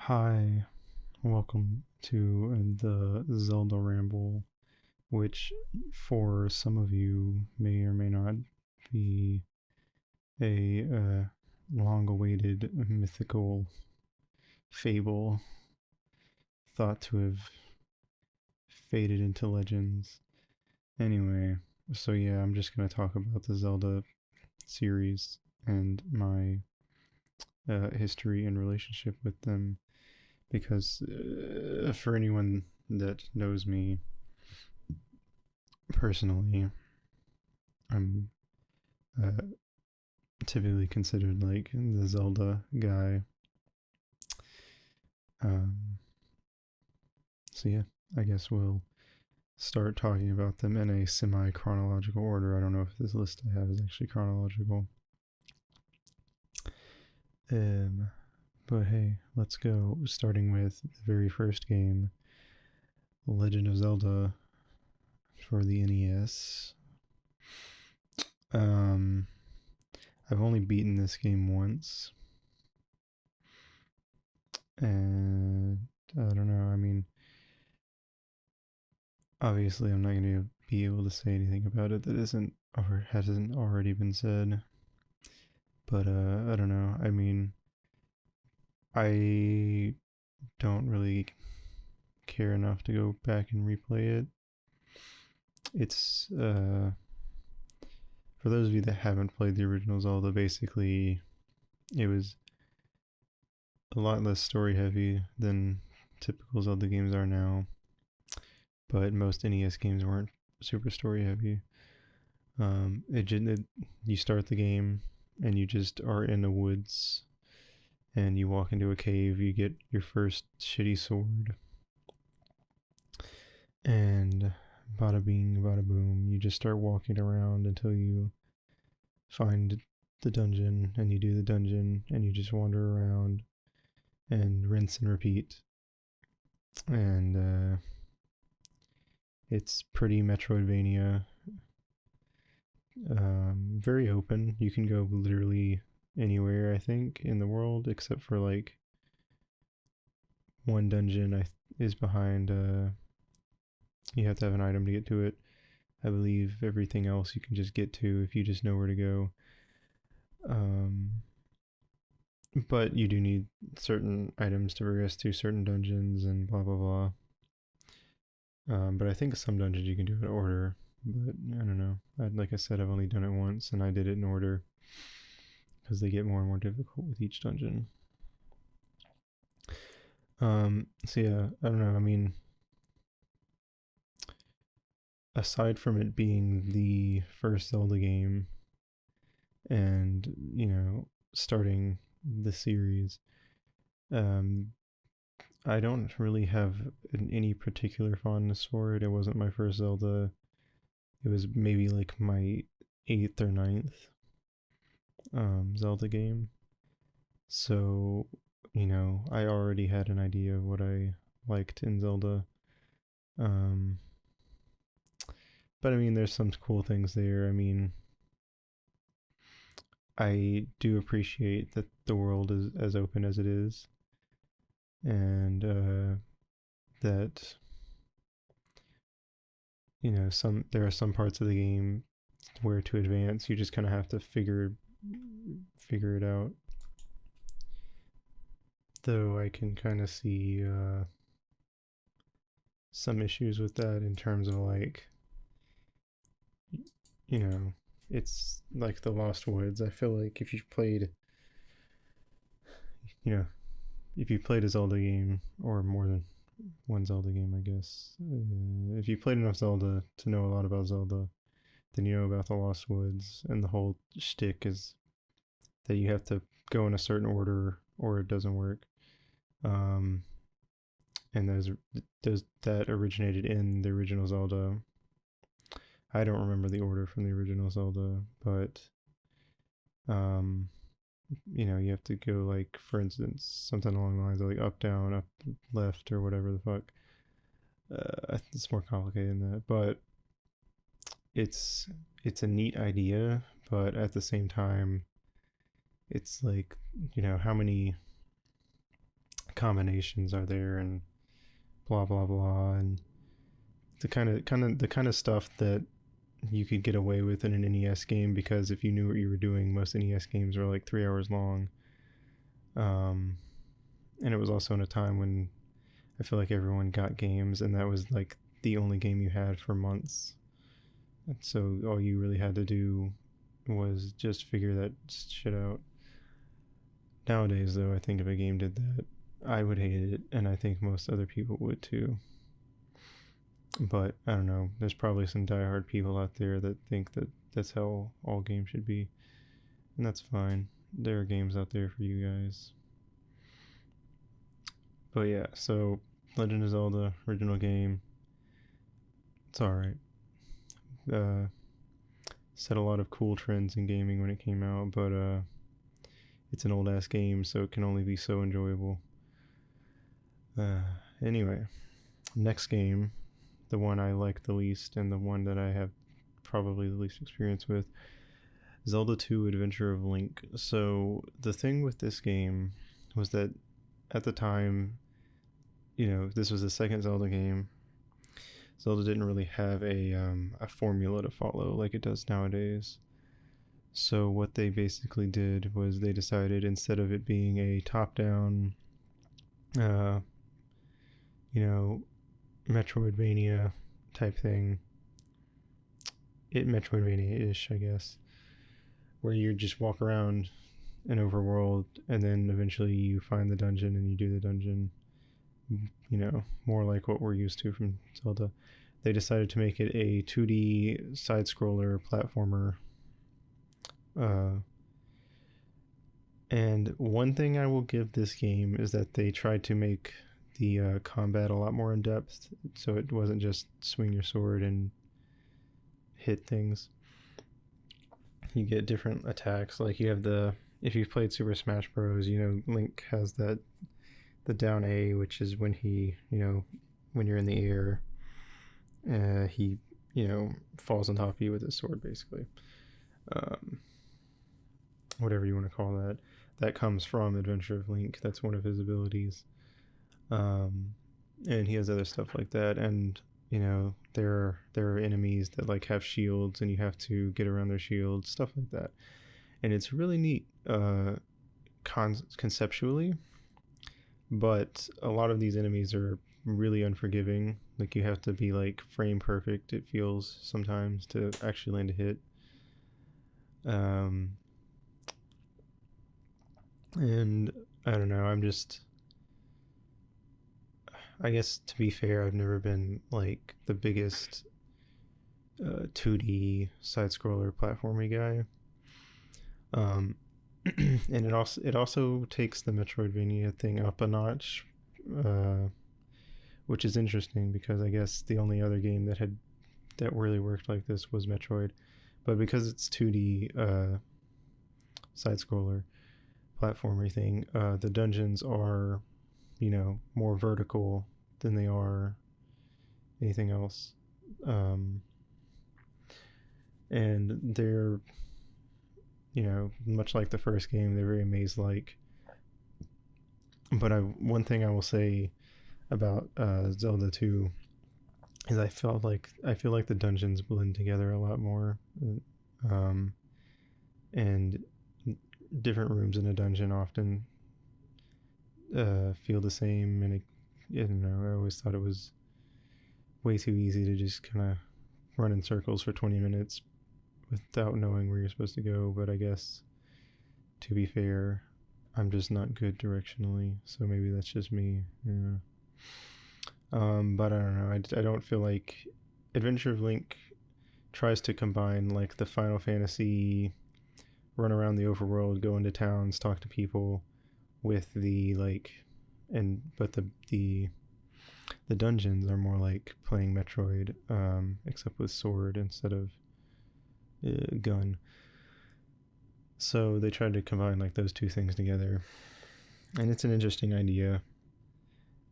Hi, welcome to the Zelda Ramble, which for some of you may or may not be a long awaited mythical fable thought to have faded into legends. Anyway, so yeah, I'm just going to talk about the Zelda series and my history and relationship with them because for anyone that knows me personally, I'm uh, typically considered like the Zelda guy. Um, so yeah, I guess we'll start talking about them in a semi-chronological order. I don't know if this list I have is actually chronological. Um, but hey, let's go. Starting with the very first game, Legend of Zelda for the NES. Um, I've only beaten this game once, and I don't know. I mean, obviously, I'm not going to be able to say anything about it that isn't or hasn't already been said. But I don't know. I mean, I don't really care enough to go back and replay it. It's for those of you that haven't played the original Zelda, basically, it was a lot less story heavy than typical Zelda games are now. But most NES games weren't super story heavy. You start the game and you just are in the woods and you walk into a cave. You get your first shitty sword, and bada bing, bada boom. You just start walking around until you find the dungeon, and you do the dungeon, and you just wander around and rinse and repeat. And it's pretty Metroidvania. Very open. You can go literally anywhere, I think, in the world, except for like one dungeon is behind. You have to have an item to get to it. I believe everything else you can just get to if you just know where to go. But you do need certain items to progress to certain dungeons and blah blah blah. But I think some dungeons you can do in order. But I don't know. Like I said, I've only done it once, and I did it in order because they get more and more difficult with each dungeon. So yeah, I don't know. I mean, aside from it being the first Zelda game, and starting the series, um, I don't really have any particular fondness for it. It wasn't my first Zelda. It was maybe like my 8th or ninth Zelda game. So, I already had an idea of what I liked in Zelda. Um, but I mean, there's some cool things there. I mean, I do appreciate that the world is as open as it is, and that there are some parts of the game where to advance you just kind of have to figure it out. Though I can kind of see some issues with that in terms of like, you know, it's like the Lost Woods. I feel like you know, if you played a Zelda game or more than one Zelda game, I guess, if you played enough Zelda to know a lot about Zelda, then you know about the Lost Woods, and the whole shtick is that you have to go in a certain order or it doesn't work. And those that originated in the original Zelda. I don't remember the order from the original Zelda, but um, you have to go like, for instance, something along the lines of like up, down, up, left, or whatever the fuck. It's more complicated than that, but it's it's a neat idea, but at the same time, it's like, how many combinations are there and blah blah blah, and the kind of stuff that you could get away with in an NES game, because if you knew what you were doing, most NES games are like 3 hours long. And it was also in a time when I feel like everyone got games, and that was like the only game you had for months. And so all you really had to do was just figure that shit out. Nowadays, though, I think if a game did that, I would hate it, and I think most other people would too. But I don't know. There's probably some diehard people out there that think that that's how all games should be, and that's fine. There are games out there for you guys. But yeah, so Legend of Zelda original game. It's alright. Set a lot of cool trends in gaming when it came out, but it's an old ass game, so it can only be so enjoyable. Anyway, next game, the one I like the least and the one that I have probably the least experience with, Zelda 2 Adventure of Link. So the thing with this game was that at the time, this was the second Zelda game. Zelda didn't really have a formula to follow like it does nowadays. So what they basically did was they decided, instead of it being a top-down, Metroidvania type thing, Metroidvania-ish, I guess, where you just walk around an overworld and then eventually you find the dungeon and you do the dungeon, more like what we're used to from Zelda. They decided to make it a 2D side-scroller platformer. And one thing I will give this game is that they tried to make the combat a lot more in depth, so it wasn't just swing your sword and hit things. You get different attacks, like you have if you've played Super Smash Bros, Link has the down A, which is when he, when you're in the air, he, falls on top of you with his sword, basically. Whatever you want to call that. That comes from Adventure of Link. That's one of his abilities. And he has other stuff like that. And, there are enemies that like have shields and you have to get around their shields, stuff like that. And it's really neat conceptually. But a lot of these enemies are really unforgiving. Like, you have to be like frame perfect, it feels sometimes, to actually land a hit. And I don't know, I guess, to be fair, I've never been like the biggest 2D side-scroller platformy guy. And it also takes the Metroidvania thing up a notch, which is interesting because I guess the only other game that really worked like this was Metroid. But because it's 2D side-scroller platformer thing, the dungeons are, more vertical than they are anything else. And they're, much like the first game, they're very maze-like. But one thing I will say about Zelda 2 is I feel like the dungeons blend together a lot more. And different rooms in a dungeon often feel the same, and I always thought it was way too easy to just kind of run in circles for 20 minutes without knowing where you're supposed to go. But I guess, to be fair, I'm just not good directionally, so maybe that's just me. But I don't know, I don't feel like Adventure of Link tries to combine like the Final Fantasy run around the overworld, go into towns, talk to people, with the but the dungeons are more like playing Metroid, except with sword instead of gun. So they tried to combine like those two things together, and it's an interesting idea,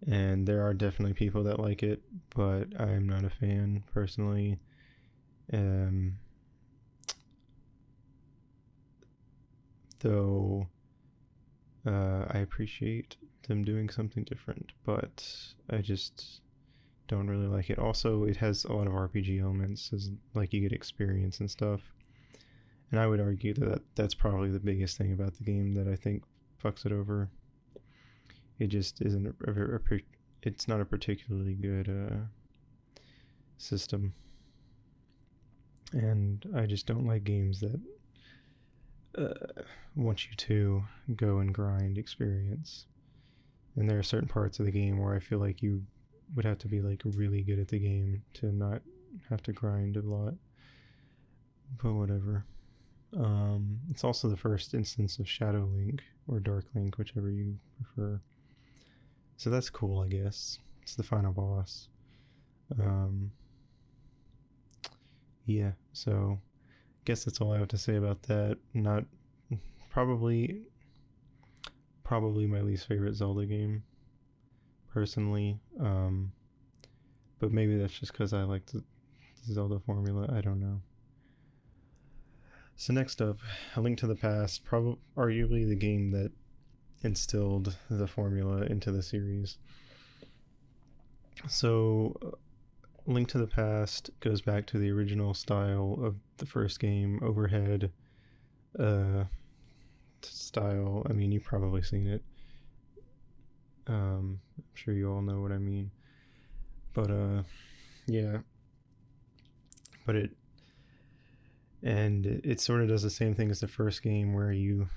and there are definitely people that like it, but I'm not a fan personally. Though I appreciate them doing something different, but I just don't really like it. Also, it has a lot of RPG elements, as like you get experience and stuff. And I would argue that that's probably the biggest thing about the game that I think fucks it over. It just isn't it's not a particularly good system, and I just don't like games that want you to go and grind experience. And there are certain parts of the game where I feel like you would have to be like really good at the game to not have to grind a lot. But whatever. It's also the first instance of Shadow Link or Dark Link, whichever you prefer. So that's cool, I guess. It's the final boss. Yeah, so guess that's all I have to say about that. Not probably my least favorite Zelda game, personally. But maybe that's just because I like the Zelda formula. I don't know. So next up, A Link to the Past, probably arguably the game that instilled the formula into the series. So, Link to the Past goes back to the original style of the first game, overhead style. I mean, you've probably seen it. I'm sure you all know what I mean. But yeah. But it sort of does the same thing as the first game, where you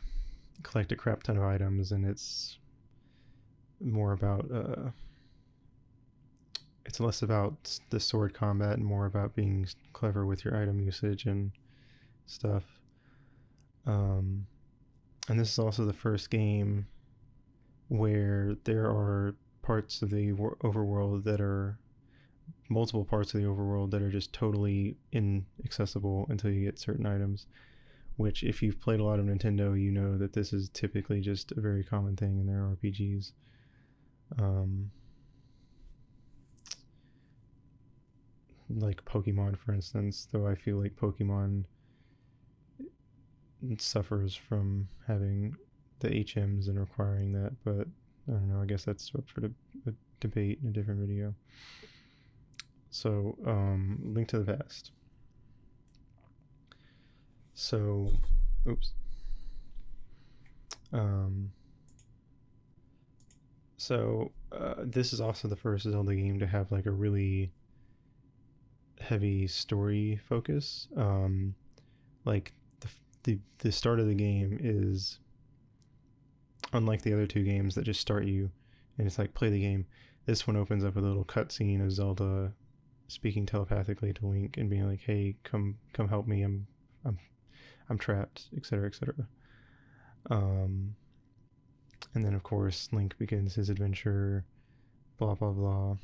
collect a crap ton of items, and it's more about it's less about the sword combat and more about being clever with your item usage and stuff. And this is also the first game where there are parts of the overworld that are multiple parts of the overworld that are just totally inaccessible until you get certain items, which if you've played a lot of Nintendo, you know that this is typically just a very common thing in their RPGs. Like Pokemon, for instance, though I feel like Pokemon suffers from having the HMs and requiring that, but I don't know, I guess that's up for a debate in a different video. So, Link to the Past. So, oops. This is also the first Zelda game to have like a really heavy story focus. Like the start of the game is unlike the other two games that just start you and it's like play the game. This one opens up with a little cutscene of Zelda speaking telepathically to Link and being like, "Hey, come help me. I'm trapped," etc., etc. And then of course Link begins his adventure. Blah blah blah.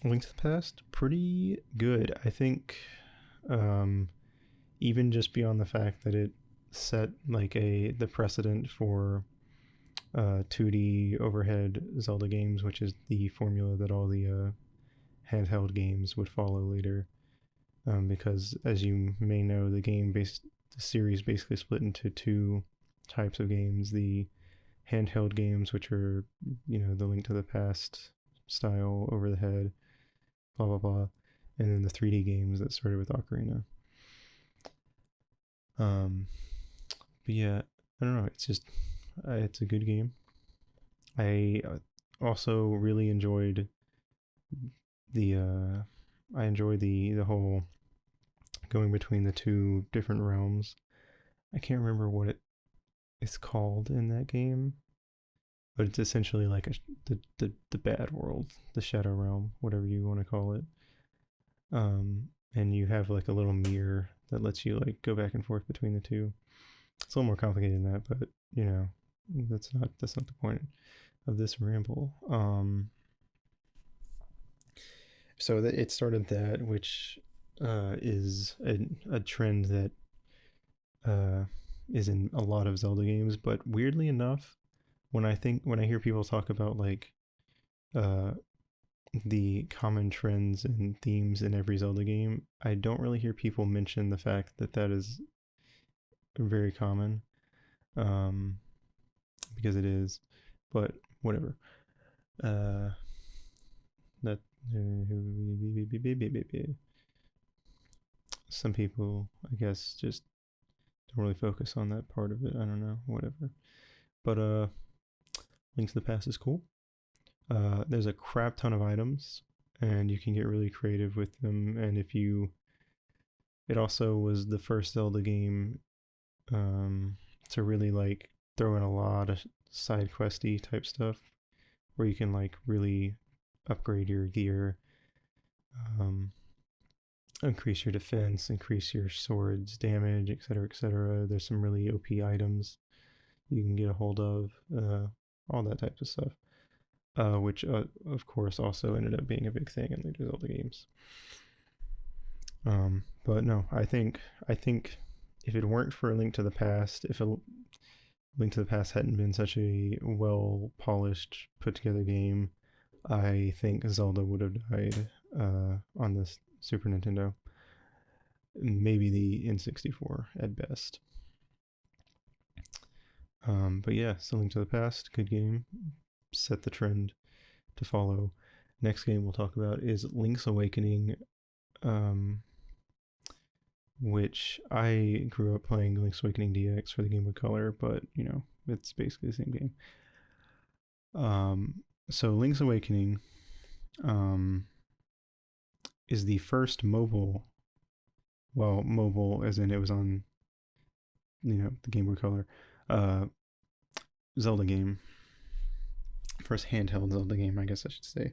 Link to the Past, pretty good, I think. Even just beyond the fact that it set like the precedent for 2D overhead Zelda games, which is the formula that all the handheld games would follow later. Because as you may know, the series basically split into two types of games: the handheld games, which are the Link to the Past style over the head, blah blah blah, and then the 3D games that started with Ocarina. But yeah, I don't know. It's a good game. I also really enjoyed the whole going between the two different realms. I can't remember what it's called in that game, but it's essentially like the bad world, the Shadow Realm, whatever you want to call it. And you have like a little mirror that lets you like go back and forth between the two. It's a little more complicated than that, but that's not the point of this ramble. So that it started that, which is a trend that is in a lot of Zelda games, but weirdly enough, when I hear people talk about like the common trends and themes in every Zelda game, I don't really hear people mention the fact that is very common. because it is, but whatever. That some people, I guess, just don't really focus on that part of it. I don't know, whatever. But Link to the Past is cool. There's a crap ton of items, and you can get really creative with them. And it also was the first Zelda game to really like throw in a lot of side questy type stuff, where you can like really upgrade your gear, increase your defense, increase your sword's damage, etc., etc. There's some really OP items you can get a hold of, all that type of stuff, which of course also ended up being a big thing in later Zelda games. But no, I think if it weren't for A Link to the Past, if a Link to the Past hadn't been such a well polished, put together game, I think Zelda would have died on the Super Nintendo. Maybe the N64 at best. But yeah, so Link to the Past, good game. Set the trend to follow. Next game we'll talk about is Link's Awakening, which I grew up playing Link's Awakening DX for the Game Boy Color, but you know, it's basically the same game. So Link's Awakening is the first mobile as in it was on, you know, the Game Boy Color, Zelda game. First handheld Zelda game, I guess I should say.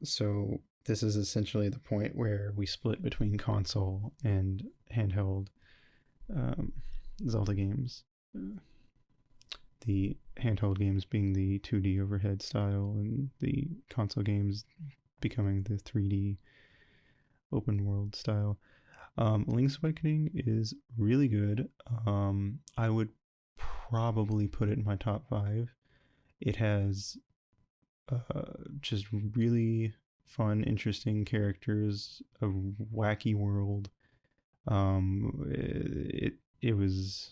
So this is essentially the point where we split between console and handheld Zelda games. The handheld games being the 2D overhead style, and the console games becoming the 3D open world style. Link's Awakening is really good. I would probably put it in my top 5. It has just really fun, interesting characters, a wacky world. It was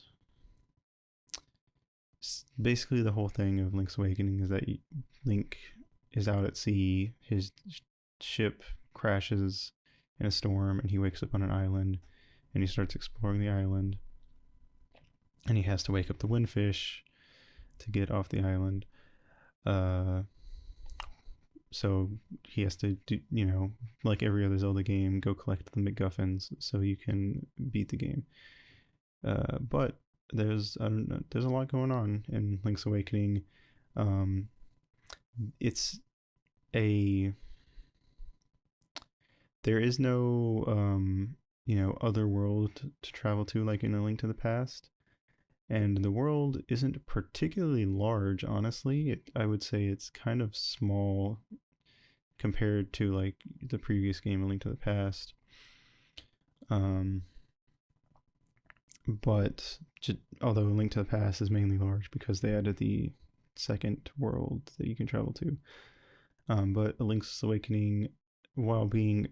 basically the whole thing of Link's Awakening is that Link is out at sea, his ship crashes in a storm, and he wakes up on an island, and he starts exploring the island, and he has to wake up the windfish to get off the island. So he has to do, you know, like every other Zelda game, go collect the MacGuffins so you can beat the game. But there's a lot going on in Link's Awakening. There is no you know, other world to travel to like in A Link to the Past, and the world isn't particularly large. Honestly, I would say it's kind of small compared to like the previous game, A Link to the Past. But although A Link to the Past is mainly large because they added the second world that you can travel to. But A Link's Awakening, while being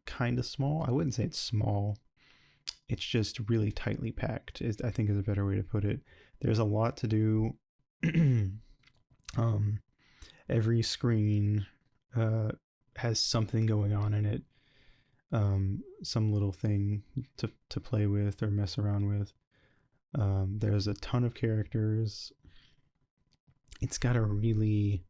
kind of small, I wouldn't say it's small. It's just really tightly packed, I think is a better way to put it. There's a lot to do. Every screen has something going on in it. Some little thing to play with or mess around with. There's a ton of characters. It's got a really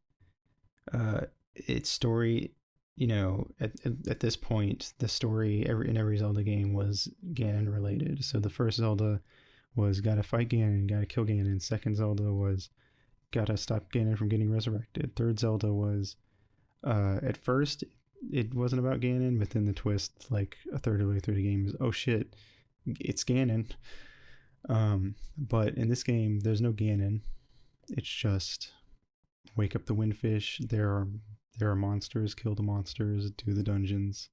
its story, you know, at this point, the story in every Zelda game was Ganon related. So the first Zelda was gotta fight Ganon, gotta kill Ganon. Second Zelda was gotta stop Ganon from getting resurrected. Third Zelda was at first it wasn't about Ganon, but then the twist, like a third of the way through the game, is oh shit, it's Ganon. But in this game, there's no Ganon. It's just wake up the windfish. There are monsters. Kill the monsters. Do the dungeons.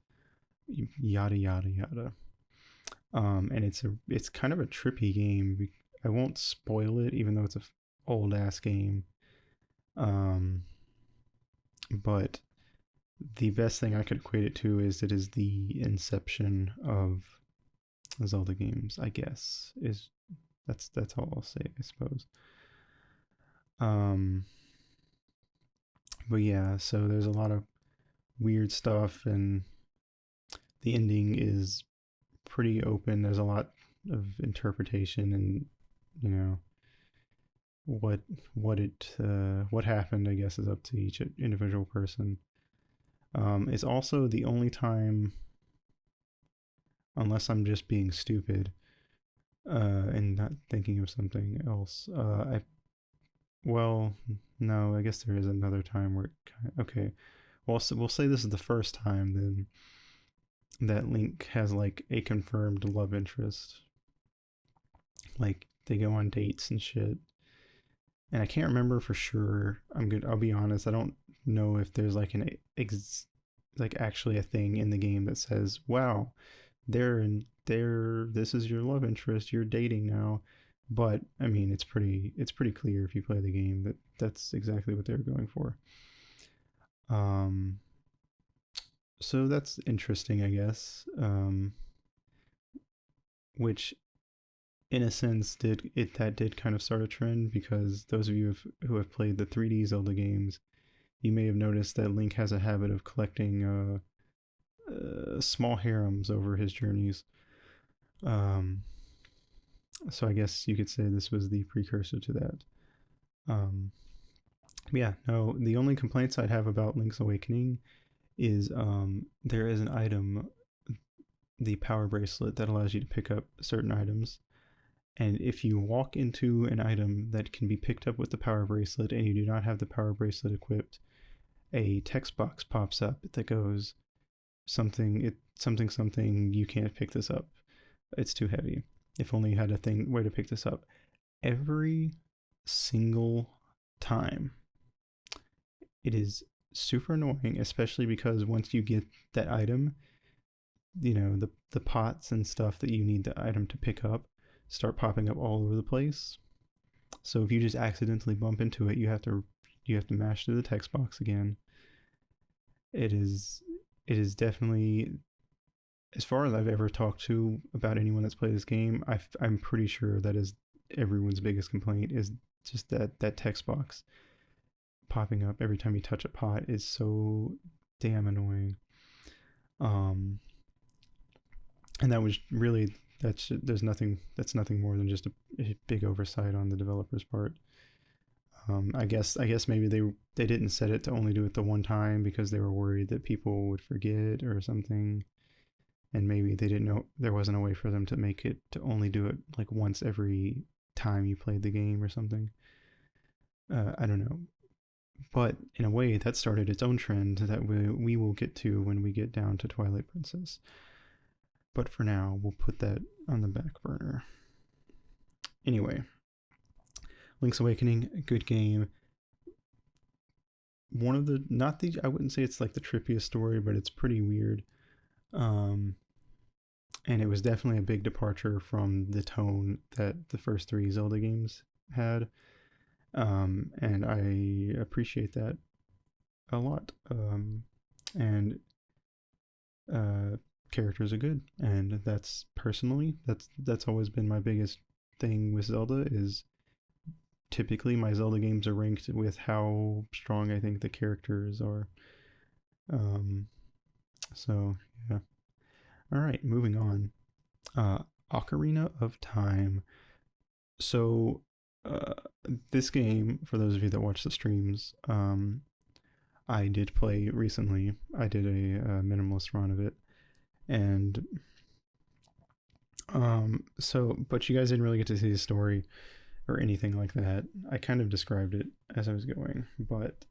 Yada yada yada. And it's kind of a trippy game. I won't spoil it, even though it's a old ass game. But the best thing I could equate it to is it is the inception of Zelda games, I guess. That's all I'll say, I suppose. Um, but yeah, so there's a lot of weird stuff, and the ending is pretty open. There's a lot of interpretation, and you know what what happened. I guess is up to each individual person. It's also the only time, unless I'm just being stupid and not thinking of something else. Well, no, I guess there is another time where okay. Well, so we'll say this is the first time then that Link has like a confirmed love interest. Like they go on dates and shit. And I can't remember for sure. I'll be honest. I don't know if there's like like actually a thing in the game that says, "Wow, this is your love interest. You're dating now." But I mean, it's pretty clear if you play the game that that's exactly what they're going for. Um, so that's interesting, I guess. Which in a sense did kind of start a trend, because those of you who have played the 3D Zelda games, you may have noticed that Link has a habit of collecting small harems over his journeys. Um, so I guess you could say this was the precursor to that. Um, yeah, no, the only complaints I'd have about Link's Awakening is there is an item, the power bracelet, that allows you to pick up certain items. And if you walk into an item that can be picked up with the power bracelet and you do not have the power bracelet equipped, a text box pops up that goes something, you can't pick this up. It's too heavy. If only you had a way to pick this up. Every single time. It is super annoying, especially because once you get that item, the pots and stuff that you need the item to pick up start popping up all over the place. So if you just accidentally bump into it, you have to mash through the text box again. It is definitely, as far as I've ever talked to about anyone that's played this game, I'm pretty sure that is everyone's biggest complaint, is just that text box popping up every time you touch a pot is so damn annoying. And that was really, that's nothing more than just a big oversight on the developer's part. I guess maybe they didn't set it to only do it the one time because they were worried that people would forget or something, and maybe they didn't know there wasn't a way for them to make it to only do it like once every time you played the game or something. I don't know, but in a way that started its own trend that we will get to when we get down to Twilight Princess. But for now, we'll put that on the back burner. Anyway, Link's Awakening, a good game. One of the, not the, I wouldn't say it's like the trippiest story, but it's pretty weird. And it was definitely a big departure from the tone that the first three Zelda games had. And I appreciate that a lot. And characters are good, and that's always been my biggest thing with Zelda, is typically my Zelda games are ranked with how strong I think the characters are. So yeah. All right, moving on. Ocarina of Time. So this game, for those of you that watch the streams, I did play recently. I did a minimalist run of it, and but you guys didn't really get to see the story or anything like that. I kind of described it as I was going, but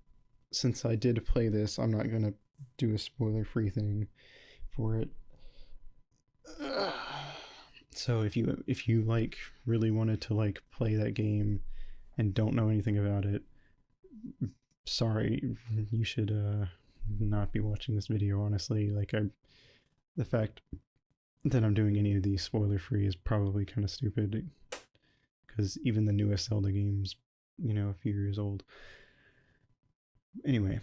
since I did play this, I'm not gonna do a spoiler-free thing for it. So if you like really wanted to like play that game and don't know anything about it, sorry, you should not be watching this video. Honestly, the fact that I'm doing any of these spoiler-free is probably kind of stupid, because even the newest Zelda games, a few years old. Anyway,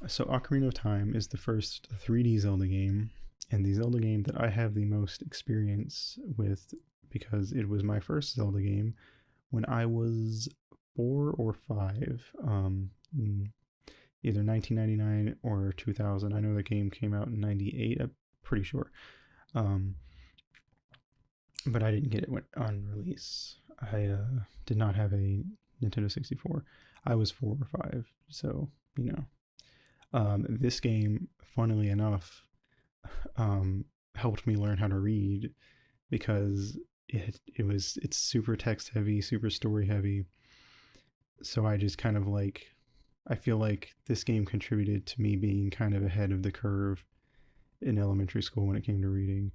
so Ocarina of Time is the first 3D Zelda game, and the Zelda game that I have the most experience with, because it was my first Zelda game when I was 4 or 5. Either 1999 or 2000. I know the game came out in 98, I'm pretty sure. But I didn't get it on release. I did not have a Nintendo 64. I was 4 or 5, so, you know. This game, funnily enough, helped me learn how to read because it's super text heavy, super story heavy. So I just kind of like, I feel like this game contributed to me being kind of ahead of the curve in elementary school when it came to reading.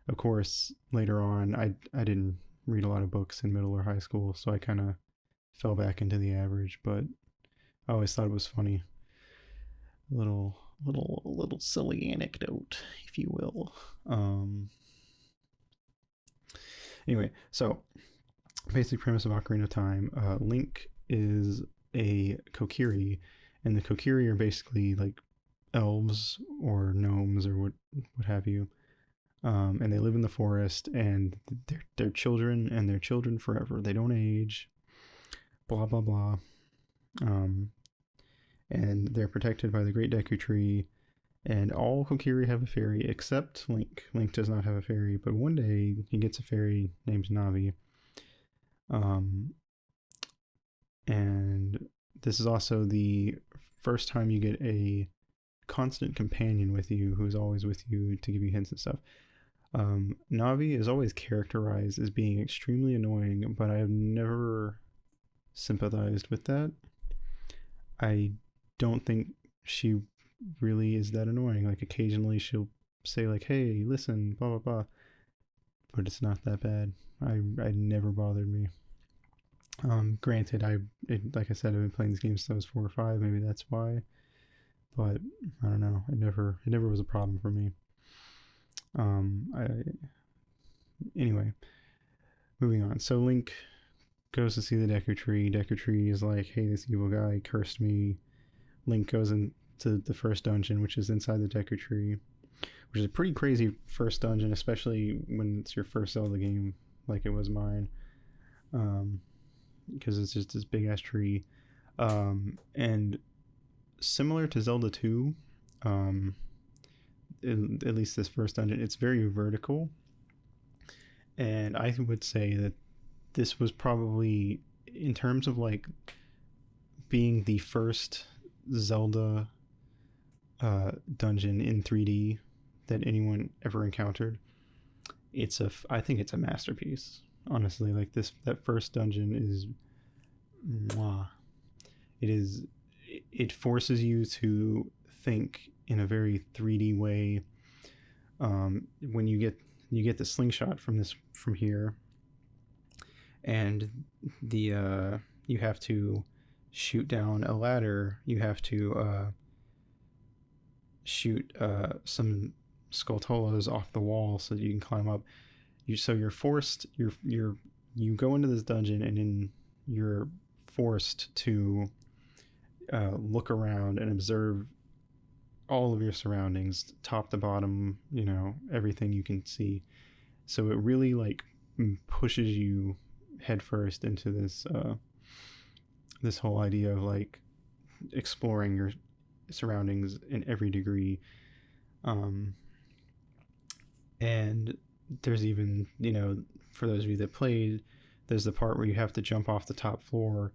Of course, later on, I didn't read a lot of books in middle or high school, so I kind of fell back into the average, but I always thought it was funny. Little silly anecdote, if you will. Anyway, so basic premise of Ocarina of Time: Link is a Kokiri, and the Kokiri are basically like elves or gnomes or what have you. And they live in the forest, and they're children, and they're children forever. They don't age. Blah blah blah. And they're protected by the Great Deku Tree, and all Kokiri have a fairy except Link. Link does not have a fairy, but one day he gets a fairy named Navi. And this is also the first time you get a constant companion with you who's always with you to give you hints and stuff. Navi is always characterized as being extremely annoying, but I have never sympathized with that. I don't think she really is that annoying. Like, occasionally she'll say like, hey, listen, blah blah blah, but it's not that bad. I never bothered me. Granted, like I said, I've been playing this game since I was 4 or 5. Maybe that's why, but I don't know. It never was a problem for me. Anyway, moving on. So Link goes to see the Deku Tree. Deku Tree is like, hey, this evil guy cursed me. Link goes into the first dungeon, which is inside the Deku Tree, which is a pretty crazy first dungeon, especially when it's your first Zelda game, like it was mine. Because it's just this big ass tree. And similar to Zelda 2, at least this first dungeon, it's very vertical. And I would say that this was probably, in terms of like being the first Zelda dungeon in 3D that anyone ever encountered, I think it's a masterpiece. Honestly, like that first dungeon is, mwah. It forces you to think in a very 3D way. When you get the slingshot from here, and you have to shoot down a ladder. You have to shoot some Skulltulas off the wall so that you can climb up. You're forced. You go into this dungeon, and then you're forced to look around and observe all of your surroundings, top to bottom. You know, everything you can see. So it really like pushes you headfirst into this whole idea of like exploring your surroundings in every degree. And there's even, you know, for those of you that played, there's the part where you have to jump off the top floor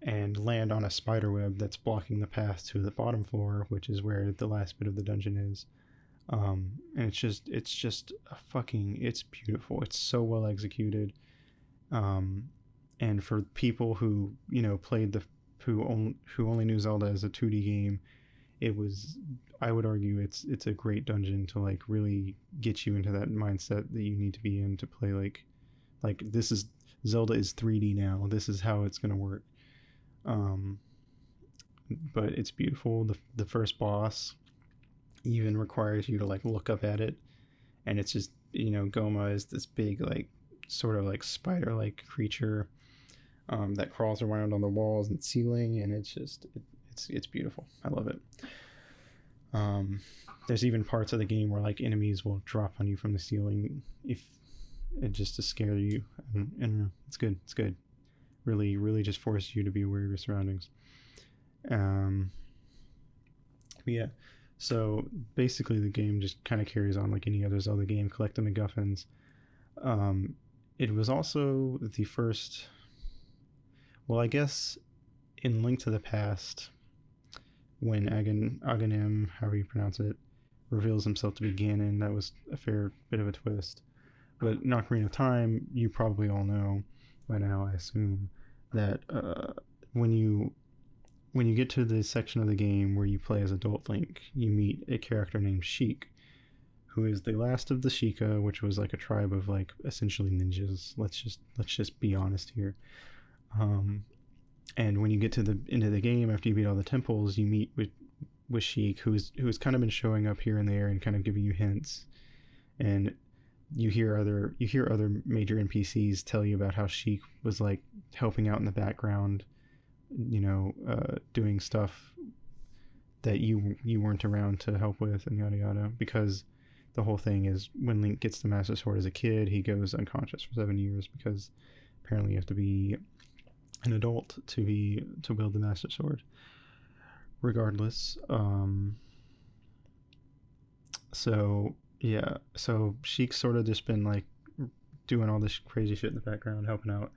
and land on a spider web that's blocking the path to the bottom floor, which is where the last bit of the dungeon is. And it's just it's beautiful. It's so well executed. And for people who, you know, who only knew Zelda as a 2D game, I would argue it's a great dungeon to like really get you into that mindset that you need to be in to play like this is Zelda is 3D now. This is how it's gonna work. But it's beautiful. The first boss even requires you to like look up at it, and it's just, you know, Goma is this big like sort of like spider like creature that crawls around on the walls and ceiling, and it's beautiful. I love it. There's even parts of the game where like enemies will drop on you from the ceiling just to scare you. I don't know. It's good. really just forces you to be aware of your surroundings. Yeah, so basically the game just kind of carries on like any other Zelda game, collect the MacGuffins. It was also the first, well, I guess in Link to the Past, when Aghanim, however you pronounce it, reveals himself to be Ganon, that was a fair bit of a twist. But in Ocarina of Time, you probably all know by now, I assume, that when you get to the section of the game where you play as adult Link, you meet a character named Sheik, who is the last of the Sheikah, which was like a tribe of like essentially ninjas. Let's just be honest here. And when you get to the end of the game, after you beat all the temples, you meet with Sheik, who's kind of been showing up here and there and kind of giving you hints. And you hear other major NPCs tell you about how Sheik was like helping out in the background, doing stuff that you weren't around to help with, and yada yada. Because the whole thing is, when Link gets the Master Sword as a kid, he goes unconscious for 7 years, because apparently you have to be an adult to wield the Master Sword. Regardless, so Sheik's sort of just been like doing all this crazy shit in the background, helping out.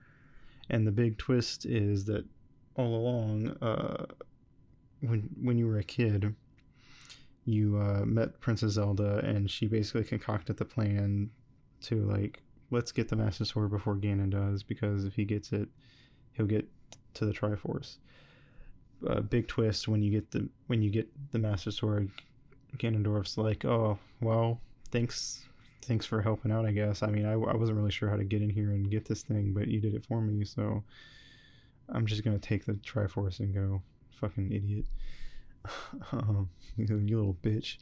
And the big twist is that all along, when you were a kid, you met Princess Zelda, and she basically concocted the plan to like, let's get the Master Sword before Ganon does, because if he gets it, he'll get to the Triforce. Big twist: when you get the Master Sword, Ganondorf's like, oh well, thanks for helping out, I guess. I mean, I wasn't really sure how to get in here and get this thing, but you did it for me, so I'm just gonna take the Triforce and go. Fucking idiot. You little bitch.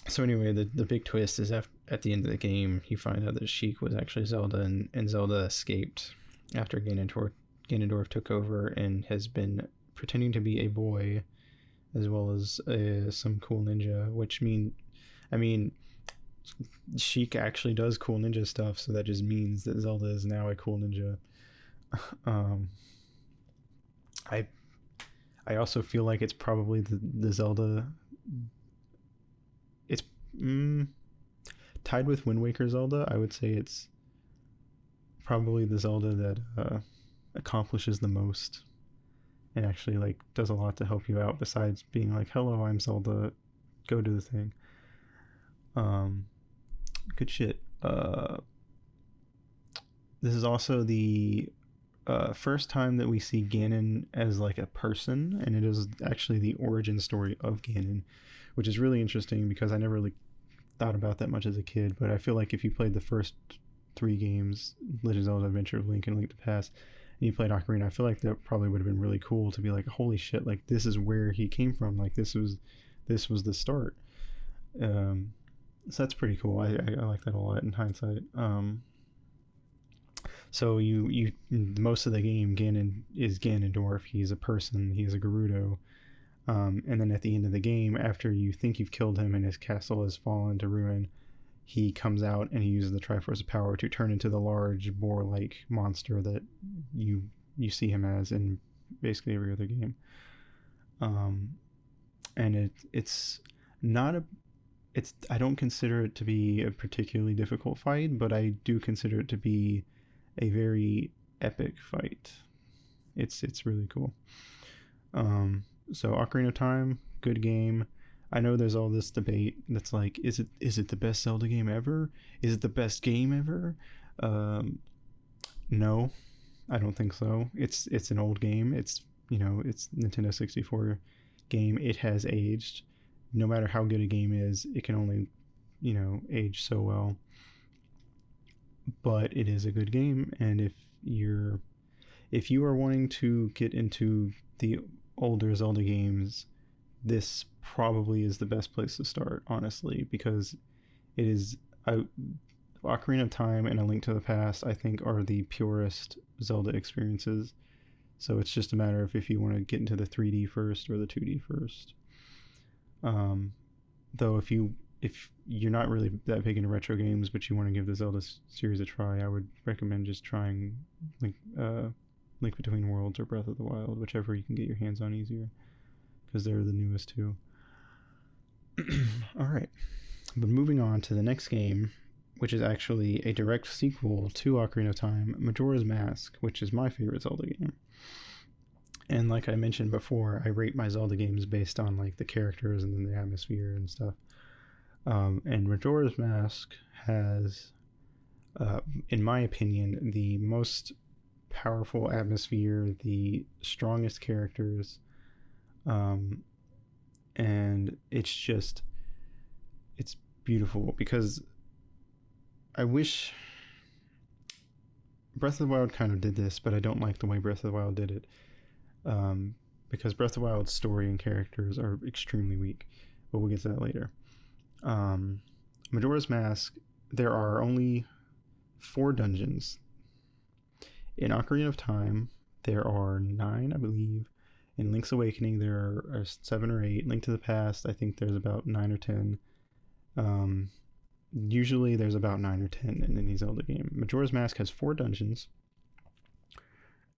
So anyway, the big twist is at the end of the game, you find out that Sheik was actually Zelda, and Zelda escaped after Ganondorf took over and has been pretending to be a boy, as well as some cool ninja, which Sheik actually does cool ninja stuff, so that just means that Zelda is now a cool ninja. I also feel like it's probably the Zelda. It's tied with Wind Waker Zelda. I would say it's probably the Zelda that accomplishes the most and actually like does a lot to help you out, besides being like, hello, I'm Zelda, go do the thing. Good shit. This is also the first time that we see Ganon as like a person, and it is actually the origin story of Ganon, which is really interesting because I never really thought about that much as a kid. But I feel like if you played the first 3 games, Legend of Zelda: Adventure of Link and Link to the Past, and you played Ocarina, I feel like that probably would have been really cool to be like, holy shit, like this is where he came from, like this was the start. So that's pretty cool. I like that a lot in hindsight. So you most of the game, Ganon is Ganondorf. He's a person. He's a Gerudo. And then at the end of the game, after you think you've killed him and his castle has fallen to ruin, he comes out and he uses the Triforce of Power to turn into the large boar-like monster that you see him as in basically every other game. And it's not a... I don't consider it to be a particularly difficult fight, but I do consider it to be a very epic fight. It's really cool. So Ocarina of Time, good game. I know there's all this debate that's like, is it the best Zelda game ever? Is it the best game ever? No, I don't think so. It's an old game. It's Nintendo 64 game. It has aged. No matter how good a game is, it can only age so well. But it is a good game, and if you are wanting to get into the older Zelda games, this probably is the best place to start, honestly, because it is Ocarina of Time and A Link to the Past, I think, are the purest Zelda experiences. So it's just a matter of if you want to get into the 3D first or the 2D first. Though if you if you're not really that big into retro games, but you want to give the Zelda series a try, I would recommend just trying Link, Link Between Worlds or Breath of the Wild, whichever you can get your hands on easier, because they're the newest too. All right, but moving on to the next game, which is actually a direct sequel to Ocarina of Time, Majora's Mask, which is my favorite Zelda game. And like I mentioned before, I rate my Zelda games based on like the characters and then the atmosphere and stuff. And Majora's Mask has, in my opinion, the most powerful atmosphere, the strongest characters, and it's beautiful, because I wish Breath of the Wild kind of did this, but I don't like the way Breath of the Wild did it, because Breath of the Wild's story and characters are extremely weak, but we'll get to that later. Majora's Mask, there are only 4 dungeons. In Ocarina of Time, there are 9, I believe. In Link's Awakening, there are 7 or 8. Link to the Past, I think there's about 9 or 10. Usually there's about 9 or 10 in any Zelda game. Majora's Mask has 4 dungeons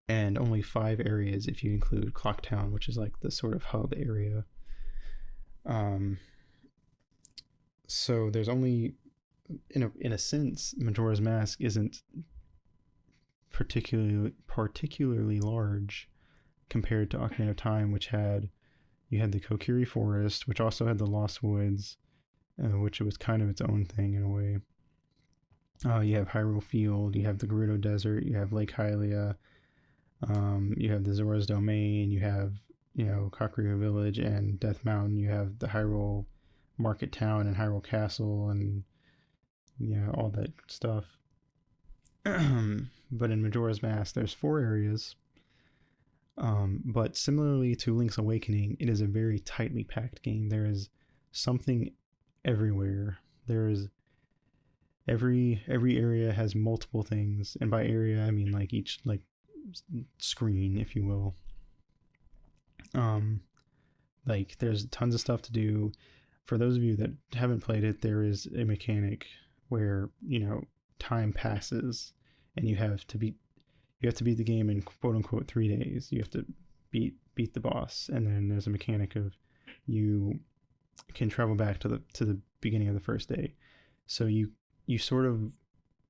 and only 5 areas if you include Clock Town, which is like the sort of hub area. So there's only, in a sense, Majora's Mask isn't particularly large compared to Ocarina of Time, which you had the Kokiri Forest, which also had the Lost Woods, which was kind of its own thing in a way. You have Hyrule Field, you have the Gerudo Desert, you have Lake Hylia, you have the Zora's Domain, you have, Kakariko Village and Death Mountain, you have the Hyrule Market Town and Hyrule Castle, and all that stuff. But in Majora's Mask, there's 4 areas. But similarly to Link's Awakening, it is a very tightly packed game. There is something everywhere. There is every area has multiple things, and by area I mean like each like screen, if you will. Like there's tons of stuff to do. For those of you that haven't played it, there is a mechanic where time passes, and you have to beat the game in quote unquote 3 days. You have to beat the boss, and then there's a mechanic of you can travel back to the beginning of the first day. So you sort of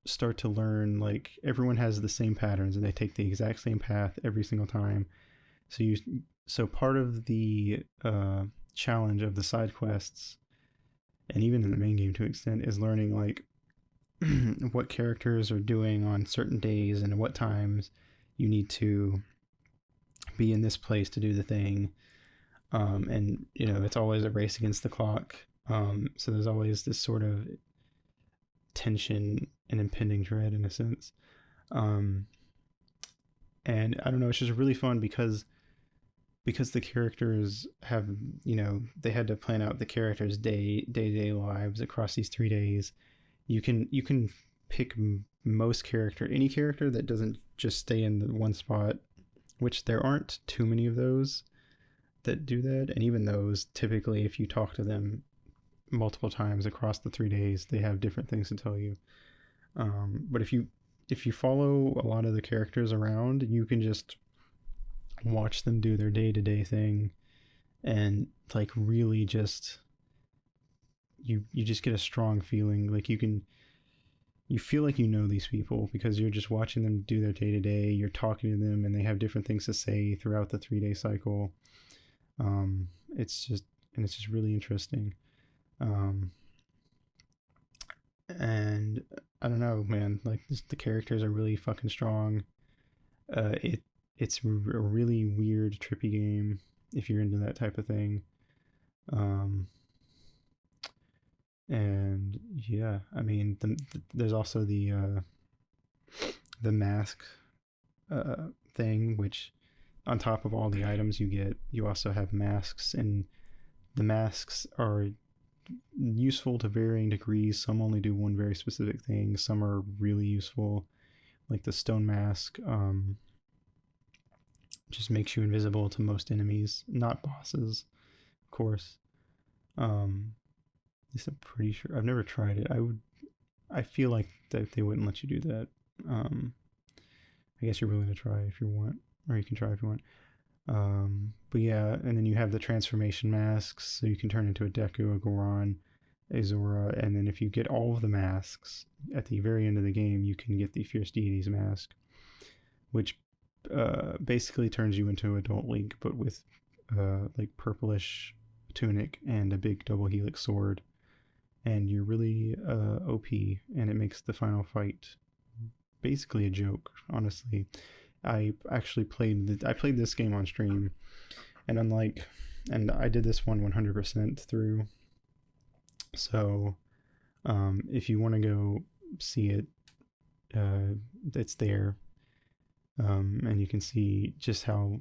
start to learn, like, everyone has the same patterns and they take the exact same path every single time. So part of the challenge of the side quests, and even in the main game to an extent, is learning like what characters are doing on certain days and at what times you need to be in this place to do the thing. And it's always a race against the clock. So there's always this sort of tension and impending dread in a sense. And I don't know, it's just really fun because the characters have, they had to plan out the characters' day-to-day lives across these 3 days. You can pick any character that doesn't just stay in the one spot, which there aren't too many of those that do that. And even those, typically, if you talk to them multiple times across the 3 days, they have different things to tell you. But if you follow a lot of the characters around, you can just watch them do their day-to-day thing, and like really just you just get a strong feeling. Like you feel like these people because you're just watching them do their day-to-day. You're talking to them and they have different things to say throughout the 3-day cycle. It's just really interesting. And I don't know, man, like the characters are really fucking strong. It's a really weird, trippy game if you're into that type of thing. And yeah, I mean, there's also the mask thing, which on top of all the items you get, you also have masks, and the masks are useful to varying degrees. Some only do one very specific thing. Some are really useful, like the stone mask. Just makes you invisible to most enemies, not bosses, of course. least I'm pretty sure. I've never tried it. I feel like that they wouldn't let you do that. Um, I guess you're willing to try if you want, or you can try if you want. But yeah, and then you have the transformation masks, so you can turn into a Deku, a Goron, a Zora, and then if you get all of the masks at the very end of the game, you can get the Fierce Deities mask, which basically turns you into Adult Link, but with like purplish tunic and a big double helix sword, and you're really OP, and it makes the final fight basically a joke. Honestly, I actually I played this game on stream, and I did this one 100% through. So, if you want to go see it, it's there, and you can see just how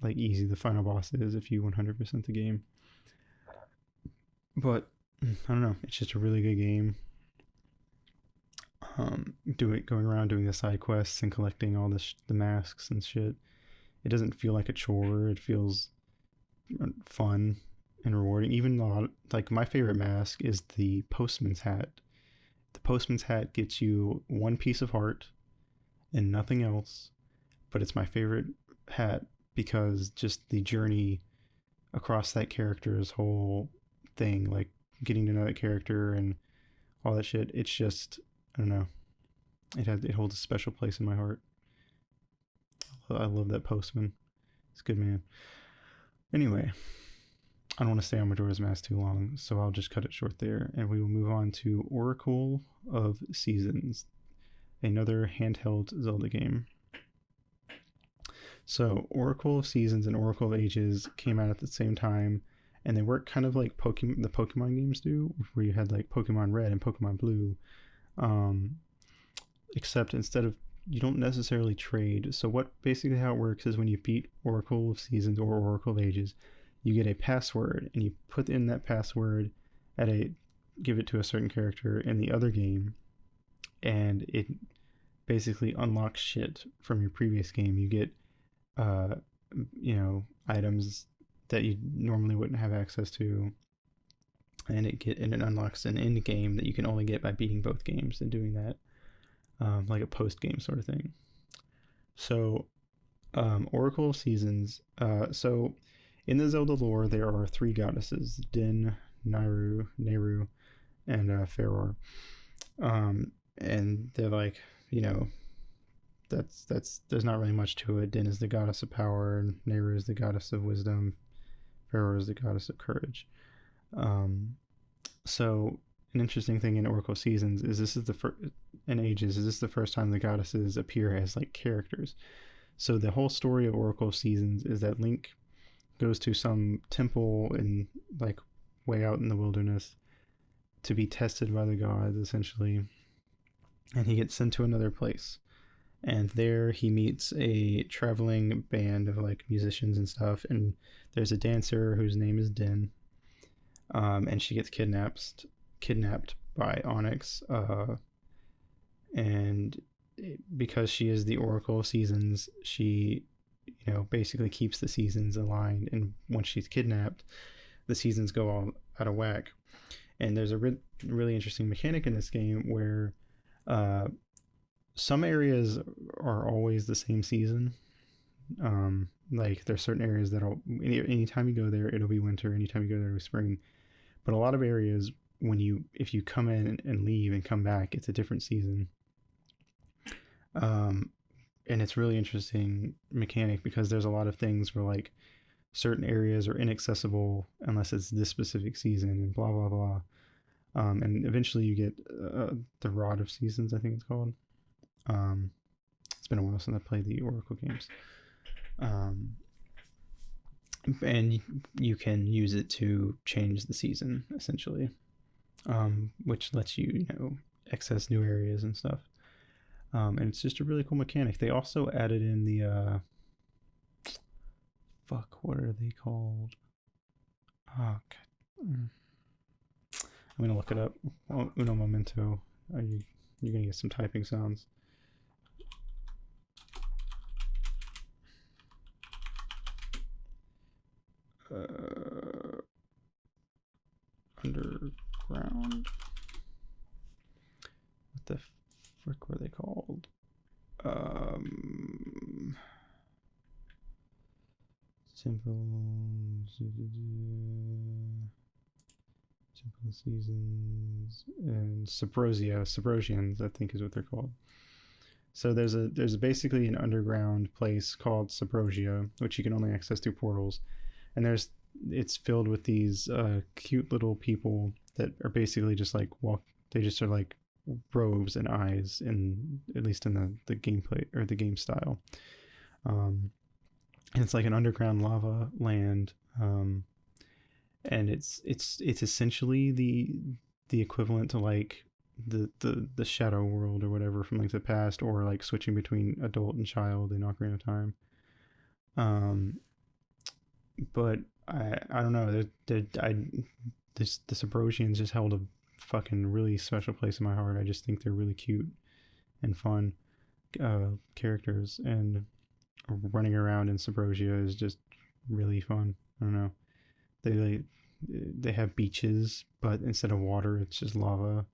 like easy the final boss is if you 100% the game. But I don't know, it's just a really good game. Going around doing the side quests and collecting all the masks and shit. It doesn't feel like a chore. It feels fun and rewarding. Even though, like, my favorite mask is the postman's hat. The postman's hat gets you one piece of heart and nothing else, but it's my favorite hat because just the journey across that character's whole thing, like getting to know that character and all that shit. It's just, I don't know. It holds a special place in my heart. I love that postman. It's a good man. Anyway, I don't want to stay on Majora's Mask too long, so I'll just cut it short there, and we will move on to Oracle of Seasons, another handheld Zelda game. So, Oracle of Seasons and Oracle of Ages came out at the same time, and they work kind of like the Pokemon games do, where you had like Pokemon Red and Pokemon Blue, except instead of, you don't necessarily trade. So what basically how it works is when you beat Oracle of Seasons or Oracle of Ages, you get a password, and you put in that password give it to a certain character in the other game, and it basically unlocks shit from your previous game. You get items that you normally wouldn't have access to, and it unlocks an end game that you can only get by beating both games and doing that, like a post game sort of thing. So, Oracle of Seasons. So, in the Zelda lore, there are three goddesses: Din, Nayru, and Feror. And they're like, there's not really much to it. Din is the goddess of power, and Nayru is the goddess of wisdom. Feror is the goddess of courage. So an interesting thing in Oracle Seasons is this is the first time the goddesses appear as like characters. So the whole story of Oracle Seasons is that Link goes to some temple in like way out in the wilderness to be tested by the gods, essentially, and he gets sent to another place. And there he meets a traveling band of like musicians and stuff, and there's a dancer whose name is Din, and she gets kidnapped by Onyx, and because she is the Oracle of Seasons, she basically keeps the seasons aligned, and once she's kidnapped, the seasons go all out of whack. And there's a really interesting mechanic in this game where some areas are always the same season. Like there's certain areas that anytime you go there, it'll be winter. Anytime you go there, it'll be spring. But a lot of areas, if you come in and leave and come back, it's a different season. And it's really interesting mechanic because there's a lot of things where like certain areas are inaccessible unless it's this specific season, and blah blah blah. And eventually you get the Rod of Seasons, I think it's called. It's been a while since I played the Oracle games. And you can use it to change the season, essentially, which lets you, access new areas and stuff. And it's just a really cool mechanic. They also added in the what are they called? Oh, God. I'm gonna look it up. Uno momento. You're gonna get some typing sounds. Underground underground. What the frick were they called? Simple Seasons and Sabrosians, I think is what they're called. So there's basically an underground place called Sabrosia, which you can only access through portals, and it's filled with these cute little people that are basically just like they just are like robes and eyes, at least in the gameplay or the game style. And it's like an underground lava land, and it's essentially the equivalent to like the shadow world or whatever from like the past, or like switching between adult and child in Ocarina of Time. But I don't know. The Sabrosians just held a fucking really special place in my heart. I just think they're really cute and fun characters, and running around in Sabrosia is just really fun. I don't know. They have beaches, but instead of water, it's just lava.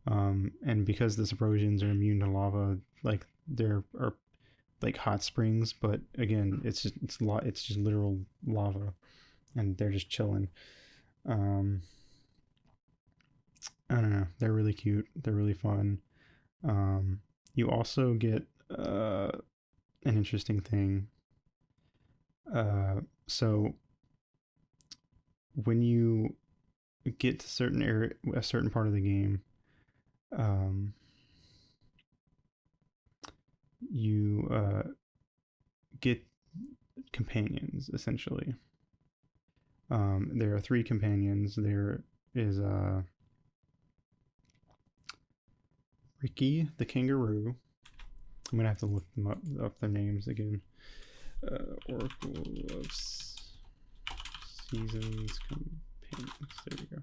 And because the Sabrosians are immune to lava, like there are like hot springs, but again, it's just literal lava, and they're just chilling. I don't know. They're really cute. They're really fun. You also get an interesting thing. So when you get to a certain part of the game, you get companions essentially. There are 3 companions. There is Ricky the kangaroo. I'm gonna have to look them up their names again. Oracle of Seasons companions. There we go.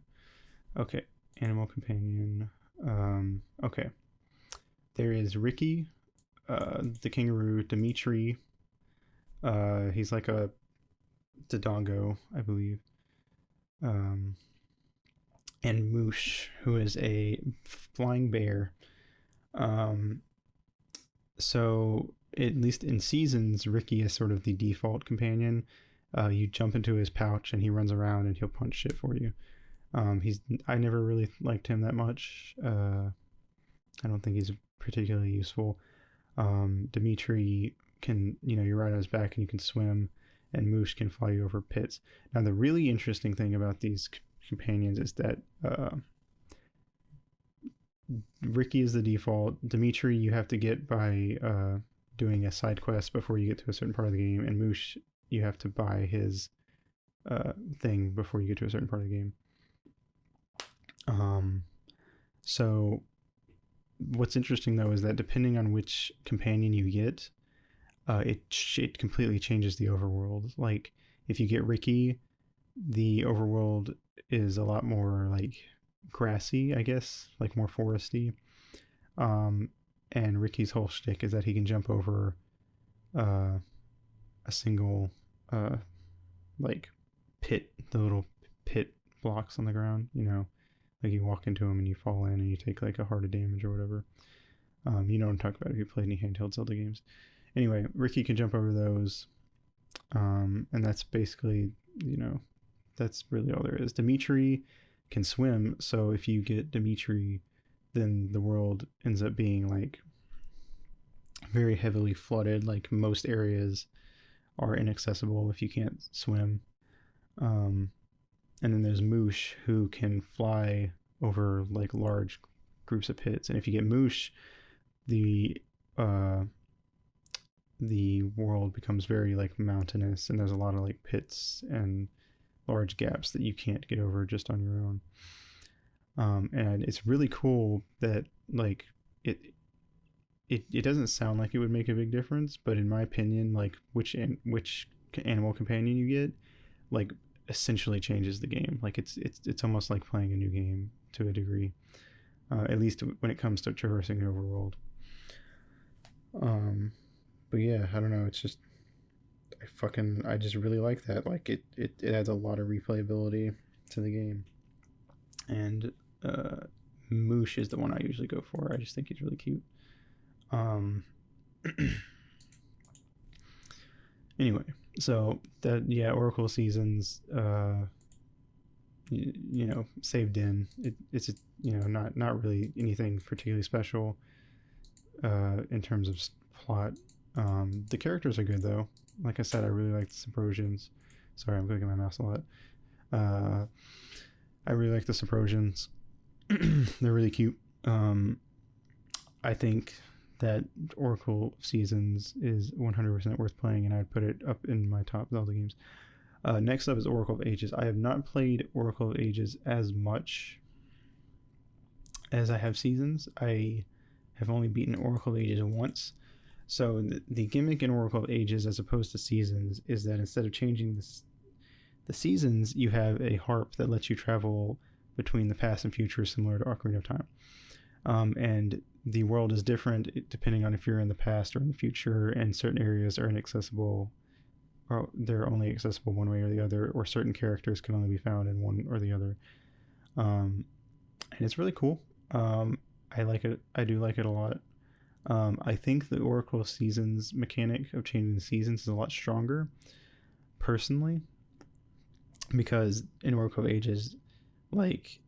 Okay, animal companion. Okay. There is Ricky, the kangaroo, Dimitri. He's like a Dodongo, I believe. And Moosh, who is a flying bear. So at least in Seasons, Ricky is sort of the default companion. You jump into his pouch and he runs around and he'll punch shit for you. I never really liked him that much. I don't think he's particularly useful. Dimitri can, you ride on his back and you can swim, and Moosh can fly you over pits. Now, the really interesting thing about these companions is that Ricky is the default. Dimitri you have to get by doing a side quest before you get to a certain part of the game, and Moosh you have to buy his thing before you get to a certain part of the game. So what's interesting though is that depending on which companion you get, it completely changes the overworld. Like if you get Ricky, the overworld is a lot more like grassy, I guess, like more foresty. And Ricky's whole shtick is that he can jump over a single like pit, the little pit blocks on the ground, like you walk into them and you fall in and you take like a heart of damage or whatever. You know what I'm talking about if you play any handheld Zelda games. Anyway, Ricky can jump over those, and that's basically, that's really all there is. Dimitri can swim, so if you get Dimitri, then the world ends up being like very heavily flooded. Like most areas are inaccessible if you can't swim. And then there's Moosh, who can fly over like large groups of pits. And if you get Moosh, the world becomes very like mountainous, and there's a lot of like pits and large gaps that you can't get over just on your own. And it's really cool that like it doesn't sound like it would make a big difference, but in my opinion, like which animal companion you get, like essentially changes the game. Like it's almost like playing a new game to a degree, at least when it comes to traversing the overworld. But yeah, I don't know. It's just I just really like that. Like it adds a lot of replayability to the game, and Moosh is the one I usually go for. I just think he's really cute. Anyway, so that, yeah, Oracle Seasons, saved in. It's not really anything particularly special in terms of plot. The characters are good though. Like I said, I really like the Saprosians. Sorry, I'm clicking my mouse a lot. I really like the Saprosians. They're really cute. I think that Oracle Seasons is 100% worth playing, and I'd put it up in my top Zelda games. Next up is Oracle of Ages. I have not played Oracle of Ages as much as I have Seasons. I have only beaten Oracle of Ages once. So the gimmick in Oracle of Ages as opposed to Seasons is that instead of changing the seasons, you have a harp that lets you travel between the past and future, similar to Ocarina of Time. And the world is different depending on if you're in the past or in the future, and certain areas are inaccessible, or they're only accessible one way or the other, or certain characters can only be found in one or the other. And it's really cool. I like it. I do like it a lot. I think the Oracle of Seasons mechanic of changing the seasons is a lot stronger, personally, because in Oracle of Ages, like,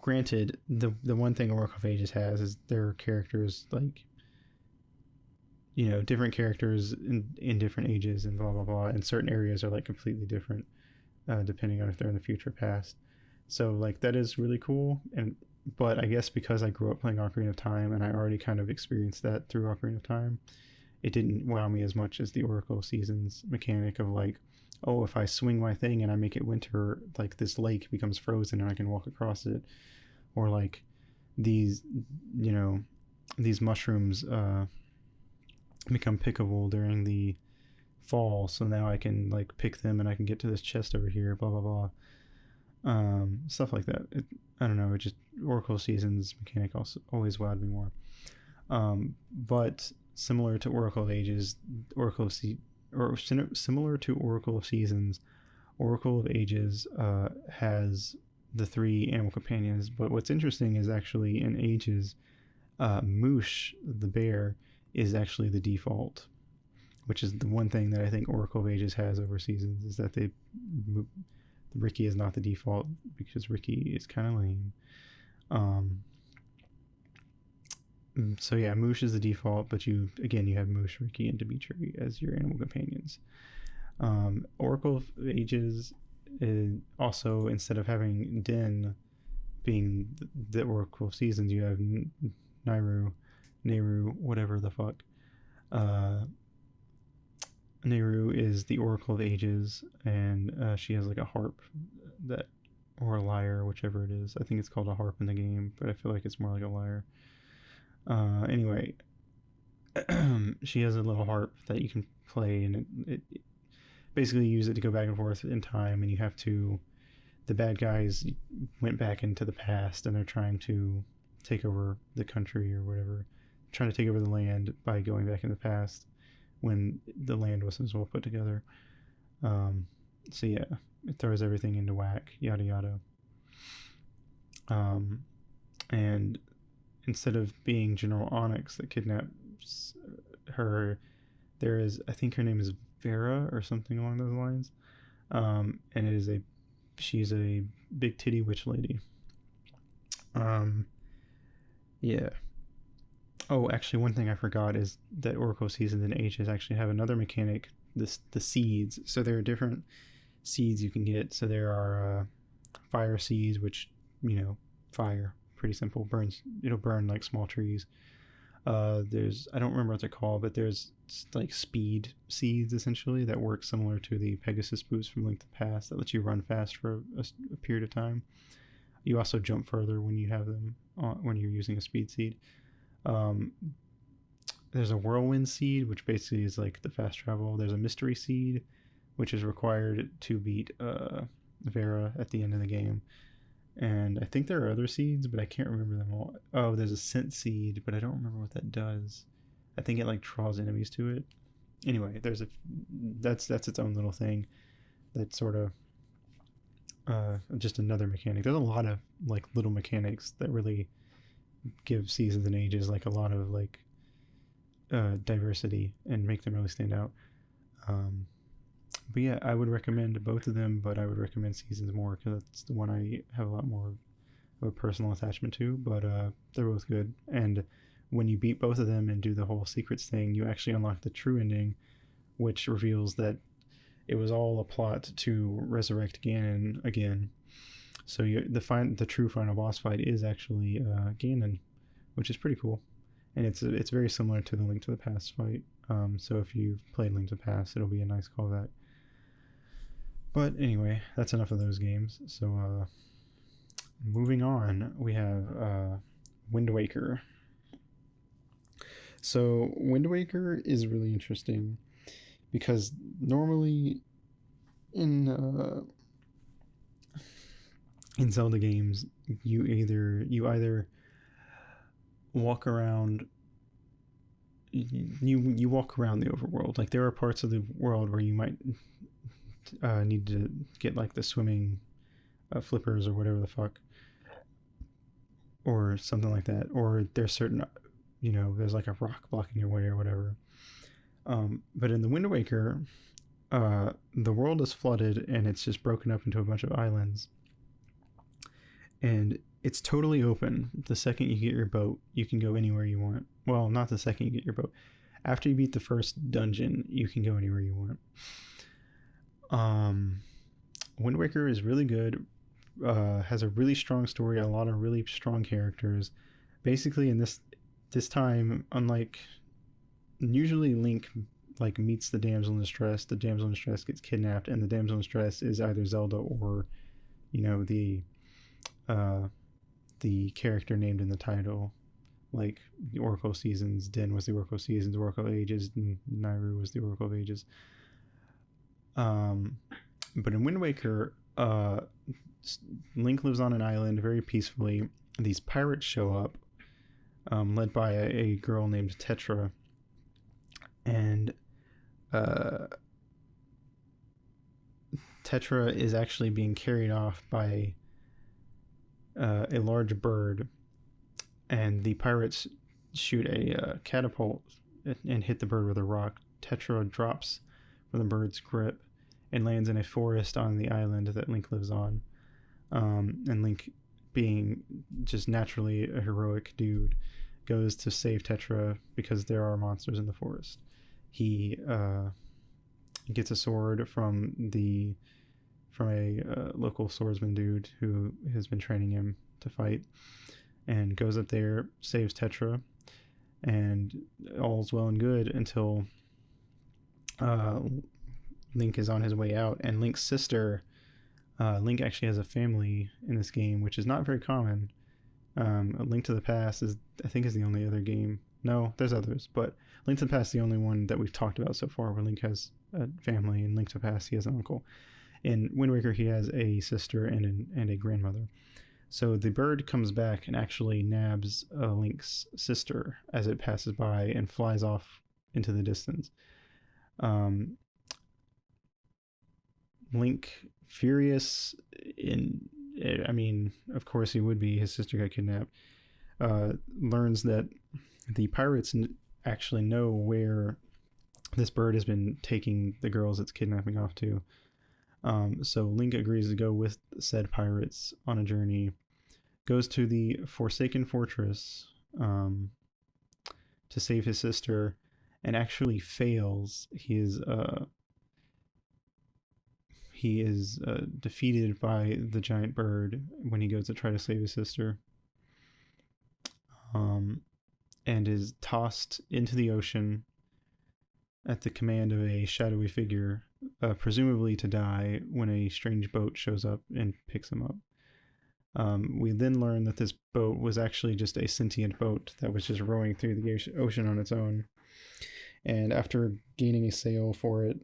granted, the one thing Oracle of Ages has is there are characters, like, different characters in different ages and blah blah blah, and certain areas are like completely different depending on if they're in the future or past. So like that is really cool, but I guess because I grew up playing Ocarina of Time and I already kind of experienced that through Ocarina of Time, it didn't wow me as much as the Oracle Seasons mechanic of like, oh, if I swing my thing and I make it winter, like this lake becomes frozen and I can walk across it, or like these mushrooms become pickable during the fall, so now I can like pick them and I can get to this chest over here, blah blah blah. Stuff like that. I don't know, it just, Oracle Seasons mechanic also always wowed me more. But similar to Oracle of Ages, similar to Oracle of Seasons, Oracle of Ages has the 3 animal companions. But what's interesting is actually in Ages, Moosh, the bear, is actually the default, which is the one thing that I think Oracle of Ages has over Seasons, is that Ricky is not the default, because Ricky is kind of lame. So yeah, Moosh is the default, but you have Moosh, Ricky, and Dimitri as your animal companions. Oracle of Ages also, instead of having Din being the Oracle of Seasons, you have Nehru, whatever the fuck. Nehru is the Oracle of Ages, and she has like a harp or a lyre, whichever it is. I think it's called a harp in the game, but I feel like it's more like a lyre. Anyway, she has a little harp that you can play, and it basically use it to go back and forth in time, and the bad guys went back into the past and they're trying to take over the country or whatever, trying to take over the land by going back in the past when the land wasn't as well put together. So yeah, it throws everything into whack, yada yada. And instead of being General Onyx that kidnaps her, I think her name is Vera or something along those lines. And she's a big titty witch lady. Yeah. Oh, actually, one thing I forgot is that Oracle Seasons and Ages actually have another mechanic, the seeds. So there are different seeds you can get. So there are fire seeds, which, fire, pretty simple, it'll burn like small trees. There's, I don't remember what they're called, but there's like speed seeds essentially that work similar to the Pegasus boost from Link to the Past that lets you run fast for a period of time. You also jump further when you have them when you're using a speed seed. There's a whirlwind seed, which basically is like the fast travel. There's a mystery seed, which is required to beat Vera at the end of the game. And I think there are other seeds, but I can't remember them all. Oh, there's a scent seed, but I don't remember what that does. I think it like draws enemies to it. Anyway, that's its own little thing that sort of just another mechanic. There's a lot of like little mechanics that really give Seasons and Ages like a lot of like diversity and make them really stand out. But yeah, I would recommend both of them, but I would recommend Seasons more because that's the one I have a lot more of a personal attachment to. But they're both good, and when you beat both of them and do the whole secrets thing, you actually unlock the true ending, which reveals that it was all a plot to resurrect Ganon again. So the true final boss fight is actually Ganon, which is pretty cool, and it's very similar to the Link to the Past fight. So if you've played Link to the Past, it'll be a nice callback. But anyway, that's enough of those games. So moving on, we have Wind Waker. So Wind Waker is really interesting because normally in Zelda games, you either walk around you walk around the overworld. Like there are parts of the world where you might need to get like the swimming flippers or whatever the fuck, or something like that, or there's certain there's like a rock blocking your way or whatever. But in the Wind Waker, the world is flooded and it's just broken up into a bunch of islands, and it's totally open. The second you get your boat, you can go anywhere you want. Well, not the second you get your boat. After you beat the first dungeon, you can go anywhere you want. Wind Waker is really good. Has a really strong story, a lot of really strong characters. Basically, in this time, unlike usually Link like meets the damsel in distress, the damsel in distress gets kidnapped, and the damsel in distress is either Zelda or the character named in the title, like the Oracle Seasons. Din was the Oracle Seasons, Oracle of Ages, and Nayru was the Oracle of Ages. But in Wind Waker, Link lives on an island very peacefully. These pirates show up, led by a girl named Tetra, and Tetra is actually being carried off by a large bird, and the pirates shoot a catapult and hit the bird with a rock. Tetra drops from the bird's grip and lands in a forest on the island that Link lives on. And Link, being just naturally a heroic dude, goes to save Tetra because there are monsters in the forest. He gets a sword from a local swordsman dude who has been training him to fight, and goes up there, saves Tetra, and all's well and good until Link is on his way out. And Link's sister, Link actually has a family in this game, which is not very common. A Link to the Past is the only other game. No, there's others, but Link to the Past is the only one that we've talked about so far where Link has a family. In Link to the Past, he has an uncle. In Wind Waker, he has a sister and a grandmother. So the bird comes back and actually nabs Link's sister as it passes by and flies off into the distance. Link, furious, of course he would be, his sister got kidnapped, learns that the pirates actually know where this bird has been taking the girls it's kidnapping off to. So Link agrees to go with said pirates on a journey, goes to the Forsaken Fortress to save his sister, and actually fails. He is defeated by the giant bird when he goes to try to save his sister, and is tossed into the ocean at the command of a shadowy figure, presumably to die when a strange boat shows up and picks him up. We then learn that this boat was actually just a sentient boat that was just rowing through the ocean on its own. And after gaining a sail for it,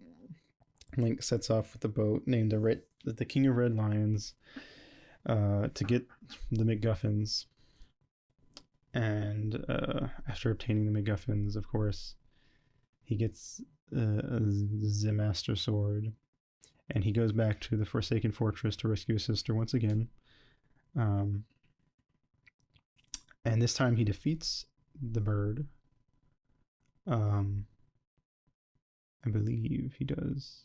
Link sets off with the boat named the King of Red Lions to get the MacGuffins. And after obtaining the MacGuffins, of course, he gets the Master Sword and he goes back to the Forsaken Fortress to rescue his sister once again. And this time he defeats the bird. I believe he does.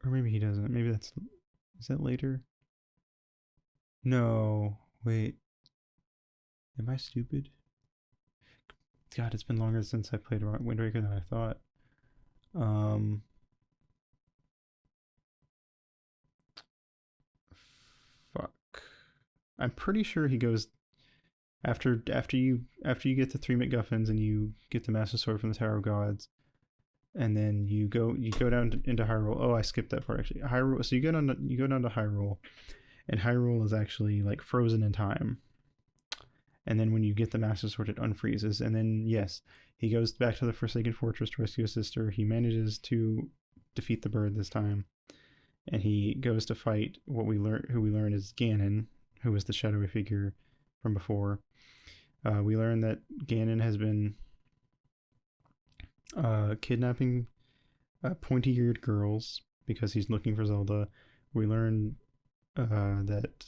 Or maybe he doesn't. Maybe is that later? No, wait. Am I stupid? God, it's been longer since I played Wind Waker than I thought. Fuck. I'm pretty sure he goes after you get the 3 MacGuffins and you get the Master Sword from the Tower of Gods, and then you go down into Hyrule. Oh, I skipped that part actually. Hyrule. So you go down to Hyrule, and Hyrule is actually like frozen in time. And then when you get the Master Sword, it unfreezes. And then yes, he goes back to the Forsaken Fortress to rescue his sister. He manages to defeat the bird this time, and he goes to fight who we learn is Ganon, who was the shadowy figure from before. We learn that Ganon has been kidnapping pointy-eared girls because he's looking for Zelda. We learn that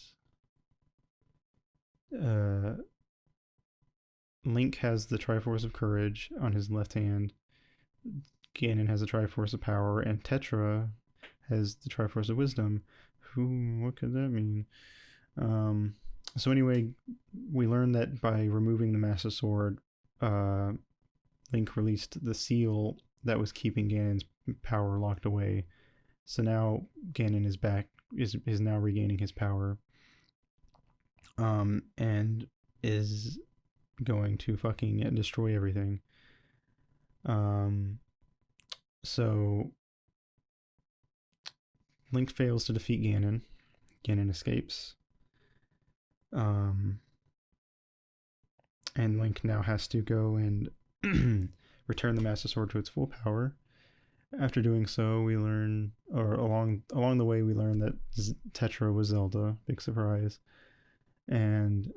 Link has the Triforce of Courage on his left hand. Ganon has the Triforce of Power, and Tetra has the Triforce of Wisdom. What could that mean? So anyway, we learn that by removing the Master Sword, Link released the seal that was keeping Ganon's power locked away. So now Ganon is back, is now regaining his power, and is going to fucking destroy everything. So Link fails to defeat Ganon. Ganon escapes. And Link now has to go and return the Master Sword to its full power. After doing so, we learn, or along the way, we learn that Tetra was Zelda. Big surprise. And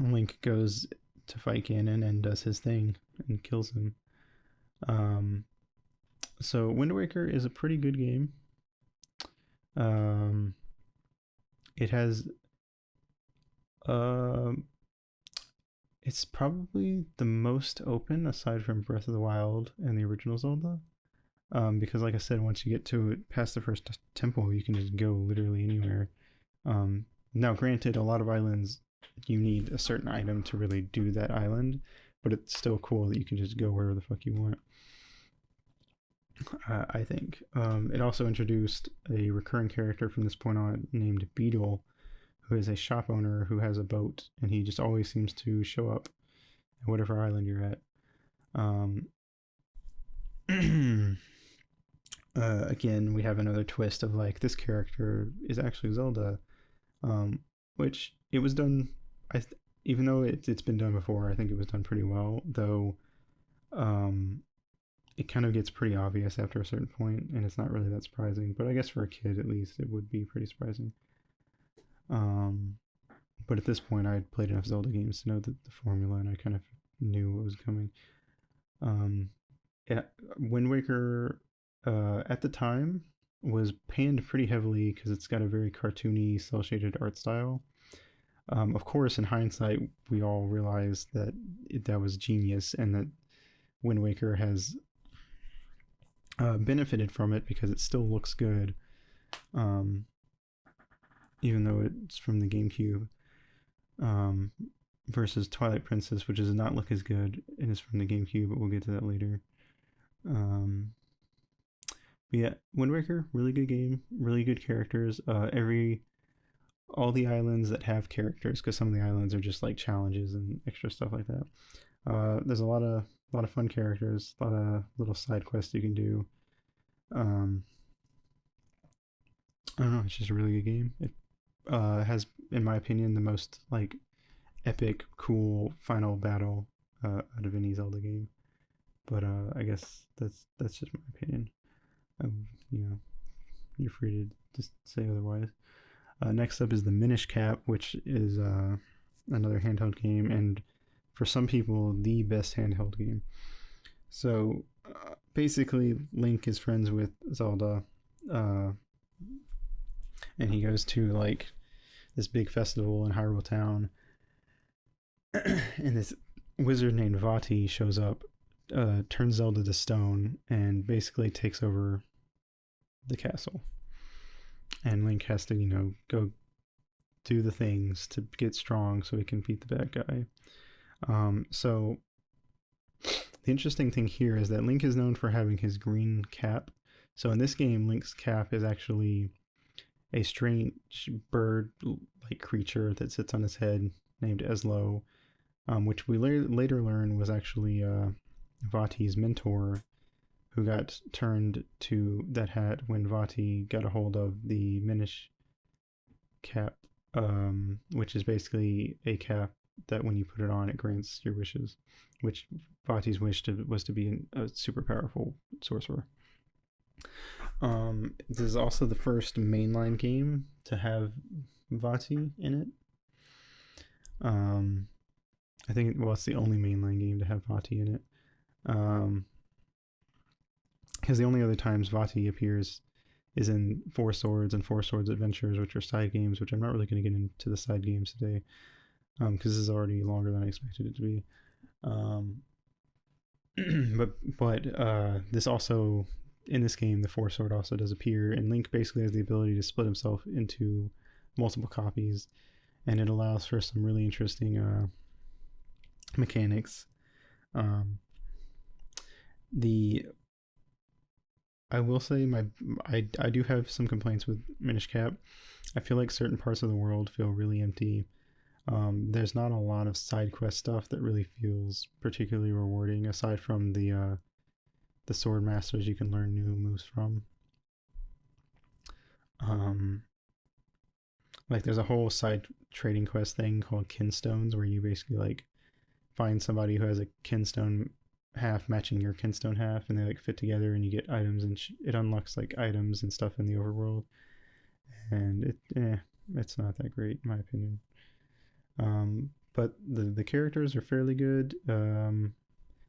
Link goes to fight Ganon and does his thing and kills him. So Wind Waker is a pretty good game. It has it's probably the most open aside from Breath of the Wild and the original Zelda. Because like I said, once you get to it past the first temple, you can just go literally anywhere. Now granted, a lot of islands you need a certain item to really do that island, but it's still cool that you can just go wherever the fuck you want. I think. It also introduced a recurring character from this point on named Beetle, who is a shop owner who has a boat, and he just always seems to show up at whatever island you're at. Again, we have another twist of like, this character is actually Zelda, which it was done, even though it's been done before, I think it was done pretty well, though it kind of gets pretty obvious after a certain point, and it's not really that surprising, but I guess for a kid at least it would be pretty surprising. But at this point I had played enough Zelda games to know the formula, and I kind of knew what was coming. Yeah, Wind Waker at the time was panned pretty heavily because it's got a very cartoony, cel-shaded art style. Of course, in hindsight, we all realized that that was genius, and that Wind Waker has benefited from it because it still looks good, even though it's from the GameCube, versus Twilight Princess, which does not look as good and is from the GameCube, but we'll get to that later. But yeah, Wind Waker, really good game, really good characters. All the islands that have characters, because some of the islands are just like challenges and extra stuff like that. There's a lot of fun characters, a lot of little side quests you can do. I don't know, it's just a really good game. It has, in my opinion, the most like epic, cool final battle out of any Zelda game. But I guess that's just my opinion. You're free to just say otherwise. Next up is the Minish Cap, which is another handheld game, and for some people, the best handheld game. So basically Link is friends with Zelda, uh, and he goes to like this big festival in Hyrule Town, and this wizard named Vati shows up, turns Zelda to stone, and basically takes over the castle. And Link has to, go do the things to get strong so he can beat the bad guy. So the interesting thing here is that Link is known for having his green cap. So in this game, Link's cap is actually a strange bird-like creature that sits on his head named Eslo, which we later learn was actually Vati's mentor, who got turned to that hat when Vati got a hold of the Minish cap, which is basically a cap that when you put it on, it grants your wishes, which Vati's wish was to be a super powerful sorcerer. This is also the first mainline game to have Vati in it. I think, it's the only mainline game to have Vati in it. Because the only other times Vati appears is in Four Swords and Four Swords Adventures, which are side games, which I'm not really going to get into the side games today, because this is already longer than I expected it to be. But this also, in this game, the Four Sword also does appear, and Link basically has the ability to split himself into multiple copies, and it allows for some really interesting mechanics. I will say I do have some complaints with Minish Cap. I feel like certain parts of the world feel really empty. There's not a lot of side quest stuff that really feels particularly rewarding, aside from the sword masters you can learn new moves from. Like there's a whole side trading quest thing called Kinstones, where you basically like find somebody who has a Kinstone half matching your Kinstone half, and they like fit together, and you get items, and it unlocks like items and stuff in the overworld. And it's not that great in my opinion. But the characters are fairly good.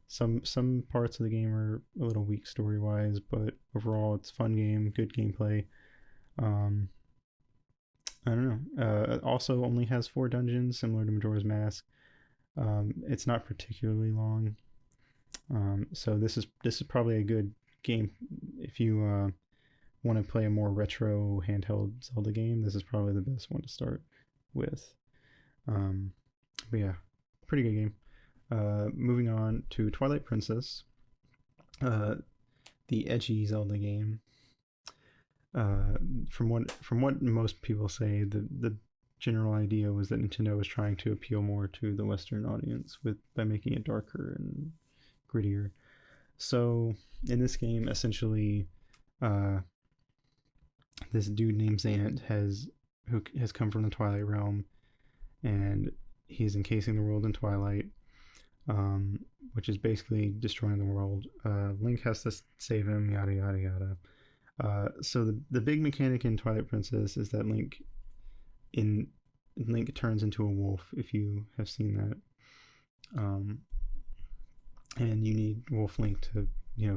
Some parts of the game are a little weak story wise, but overall it's a fun game, good gameplay. I don't know. It also only has 4 dungeons, similar to Majora's Mask. It's not particularly long. So this is probably a good game if you want to play a more retro handheld Zelda game. This is probably the best one to start with. But yeah, pretty good game. Moving on to Twilight Princess, the edgy Zelda game. From what most people say, the general idea was that Nintendo was trying to appeal more to the Western audience by making it darker and grittier. So in this game, essentially, this dude named Zant who has come from the Twilight Realm, and he's encasing the world in Twilight, which is basically destroying the world. Link has to save him, yada yada yada. So the big mechanic in Twilight Princess is that Link turns into a wolf, if you have seen that. And you need Wolf Link to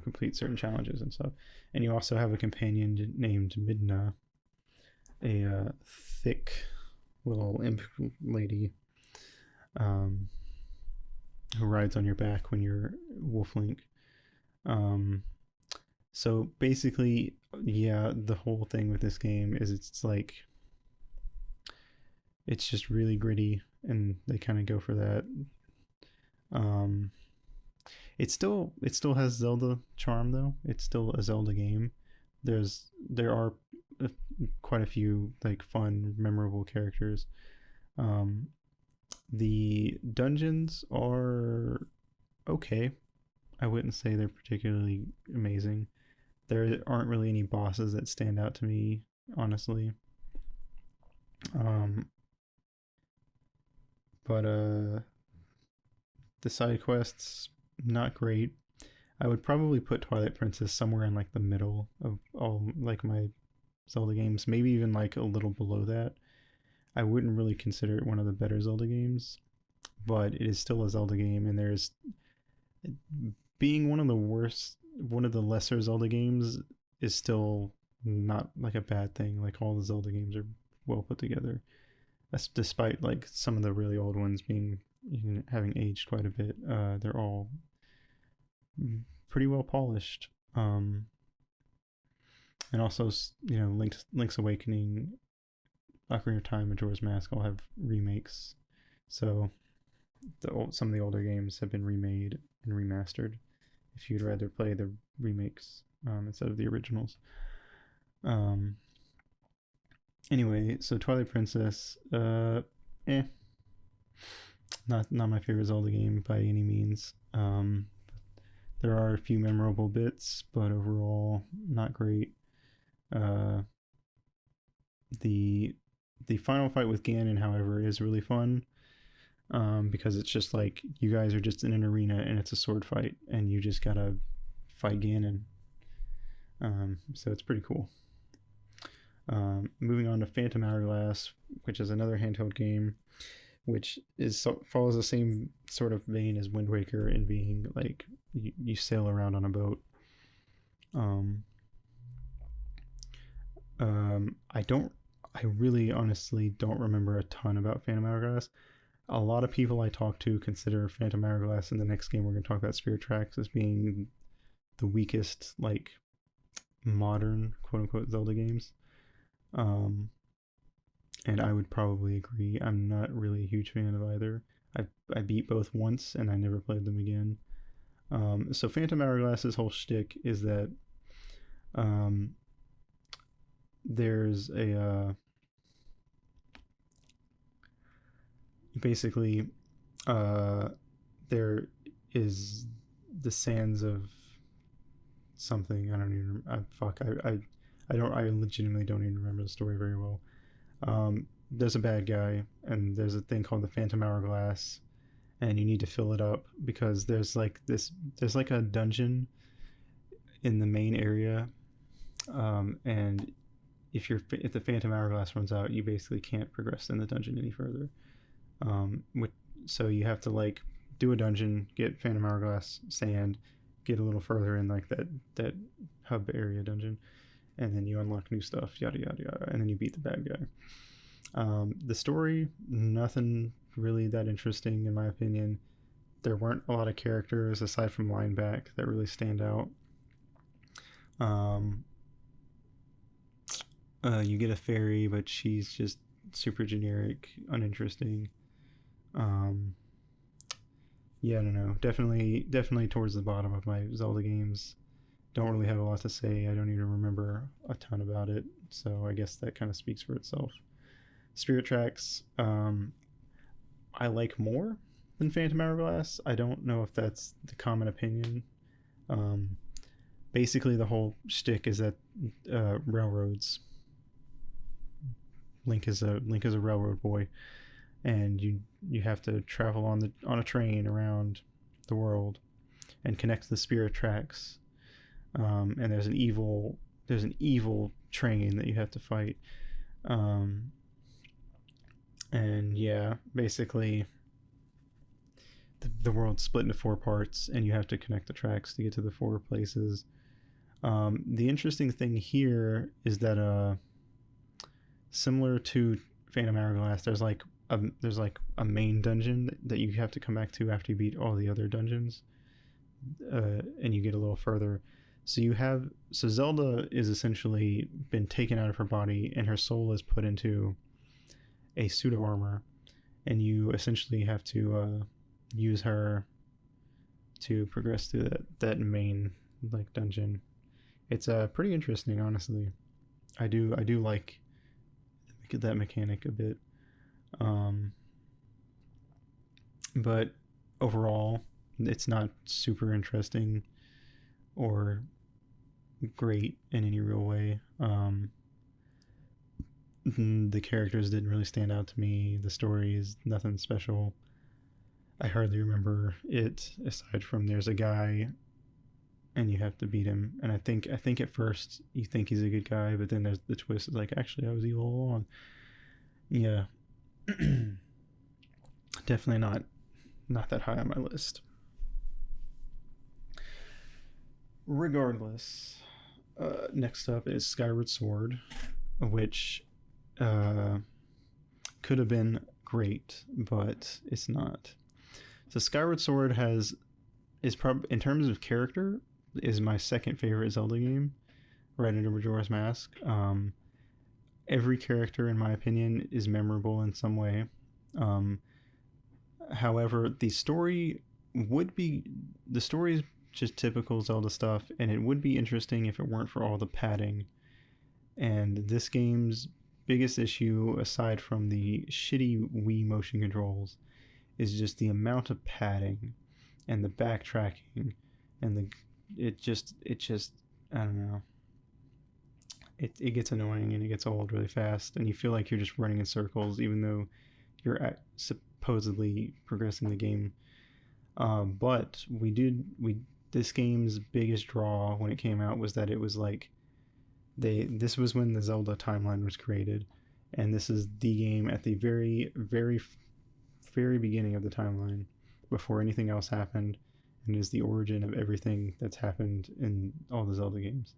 complete certain challenges and stuff. And you also have a companion named Midna, a thick little imp lady, who rides on your back when you're Wolf Link. So basically, yeah, the whole thing with this game is it's just really gritty, and they kind of go for that. It still has Zelda charm though. It's still a Zelda game. There are quite a few like fun, memorable characters. The dungeons are okay. I wouldn't say they're particularly amazing. There aren't really any bosses that stand out to me, honestly. But the side quests, not great. I would probably put Twilight Princess somewhere in like the middle of all like my Zelda games, maybe even like a little below that. I wouldn't really consider it one of the better Zelda games, but it is still a Zelda game, and there's being one of the worst one of the lesser Zelda games is still not like a bad thing. Like all the Zelda games are well put together. That's despite like some of the really old ones being having aged quite a bit. They're all pretty well polished. And also, Link's Awakening, Ocarina of Time, Majora's Mask all have remakes. So some of the older games have been remade and remastered. If you'd rather play the remakes instead of the originals. Anyway, so Twilight Princess, not my favorite Zelda game by any means. There are a few memorable bits, but overall not great. The final fight with Ganon, however, is really fun. Because it's just like you guys are just in an arena and it's a sword fight and you just gotta fight Ganon. So it's pretty cool. Moving on to Phantom Hourglass, which is another handheld game, which follows the same sort of vein as Wind Waker in being like you sail around on a boat. I really honestly don't remember a ton about Phantom Hourglass. A lot of people I talk to consider Phantom Hourglass and the next game we're going to talk about, Spirit Tracks, as being the weakest, like, modern, quote-unquote, Zelda games. And I would probably agree. I'm not really a huge fan of either. I beat both once, and I never played them again. So Phantom Hourglass's whole shtick is that there's a... basically there is the sands of something. I don't even I legitimately don't even remember the story very well. There's a bad guy and there's a thing called the Phantom Hourglass and you need to fill it up because there's like a dungeon in the main area, and if the Phantom Hourglass runs out, you basically can't progress in the dungeon any further. So you have to like do a dungeon, get Phantom Hourglass sand, get a little further in like that hub area dungeon, and then you unlock new stuff, yada yada yada, and then you beat the bad guy. The story, nothing really that interesting in my opinion. There weren't a lot of characters aside from Lineback that really stand out. You get a fairy, but she's just super generic, uninteresting. Yeah, I don't know. Definitely towards the bottom of my Zelda games. Don't really have a lot to say. I don't even remember a ton about it, so I guess that kind of speaks for itself. Spirit Tracks, I like more than Phantom Hourglass. I don't know if that's the common opinion. Basically, the whole shtick is that railroads. Link is a railroad boy, and you have to travel on a train around the world and connect the Spirit Tracks. And there's an evil train that you have to fight. And yeah, basically the world's split into 4 parts and you have to connect the tracks to get to the 4 places. The interesting thing here is that similar to Phantom Hourglass, there's like a main dungeon that you have to come back to after you beat all the other dungeons, and you get a little further. So Zelda is essentially been taken out of her body and her soul is put into a suit of armor, and you essentially have to use her to progress through that main like dungeon. It's pretty interesting, honestly. I do like that mechanic a bit. But overall, it's not super interesting or great in any real way. The characters didn't really stand out to me. The story is nothing special. I hardly remember it aside from there's a guy and you have to beat him, and I think at first you think he's a good guy, but then there's the twist is like, actually I was evil all along. Yeah. Definitely not that high on my list. Regardless, next up is Skyward Sword, which uh, could have been great, but it's not. So Skyward Sword is probably, in terms of character, is my second favorite Zelda game, right under Majora's Mask. Every character, in my opinion, is memorable in some way. Um, However, the story is just typical Zelda stuff, and it would be interesting if it weren't for all the padding. And this game's biggest issue, aside from the shitty Wii motion controls, is just the amount of padding and the backtracking and it just I don't know. It gets annoying and it gets old really fast, and you feel like you're just running in circles, even though you're supposedly progressing the game. But we this game's biggest draw when it came out was that it was like this was when the Zelda timeline was created, and this is the game at the very beginning of the timeline before anything else happened, and is the origin of everything that's happened in all the Zelda games.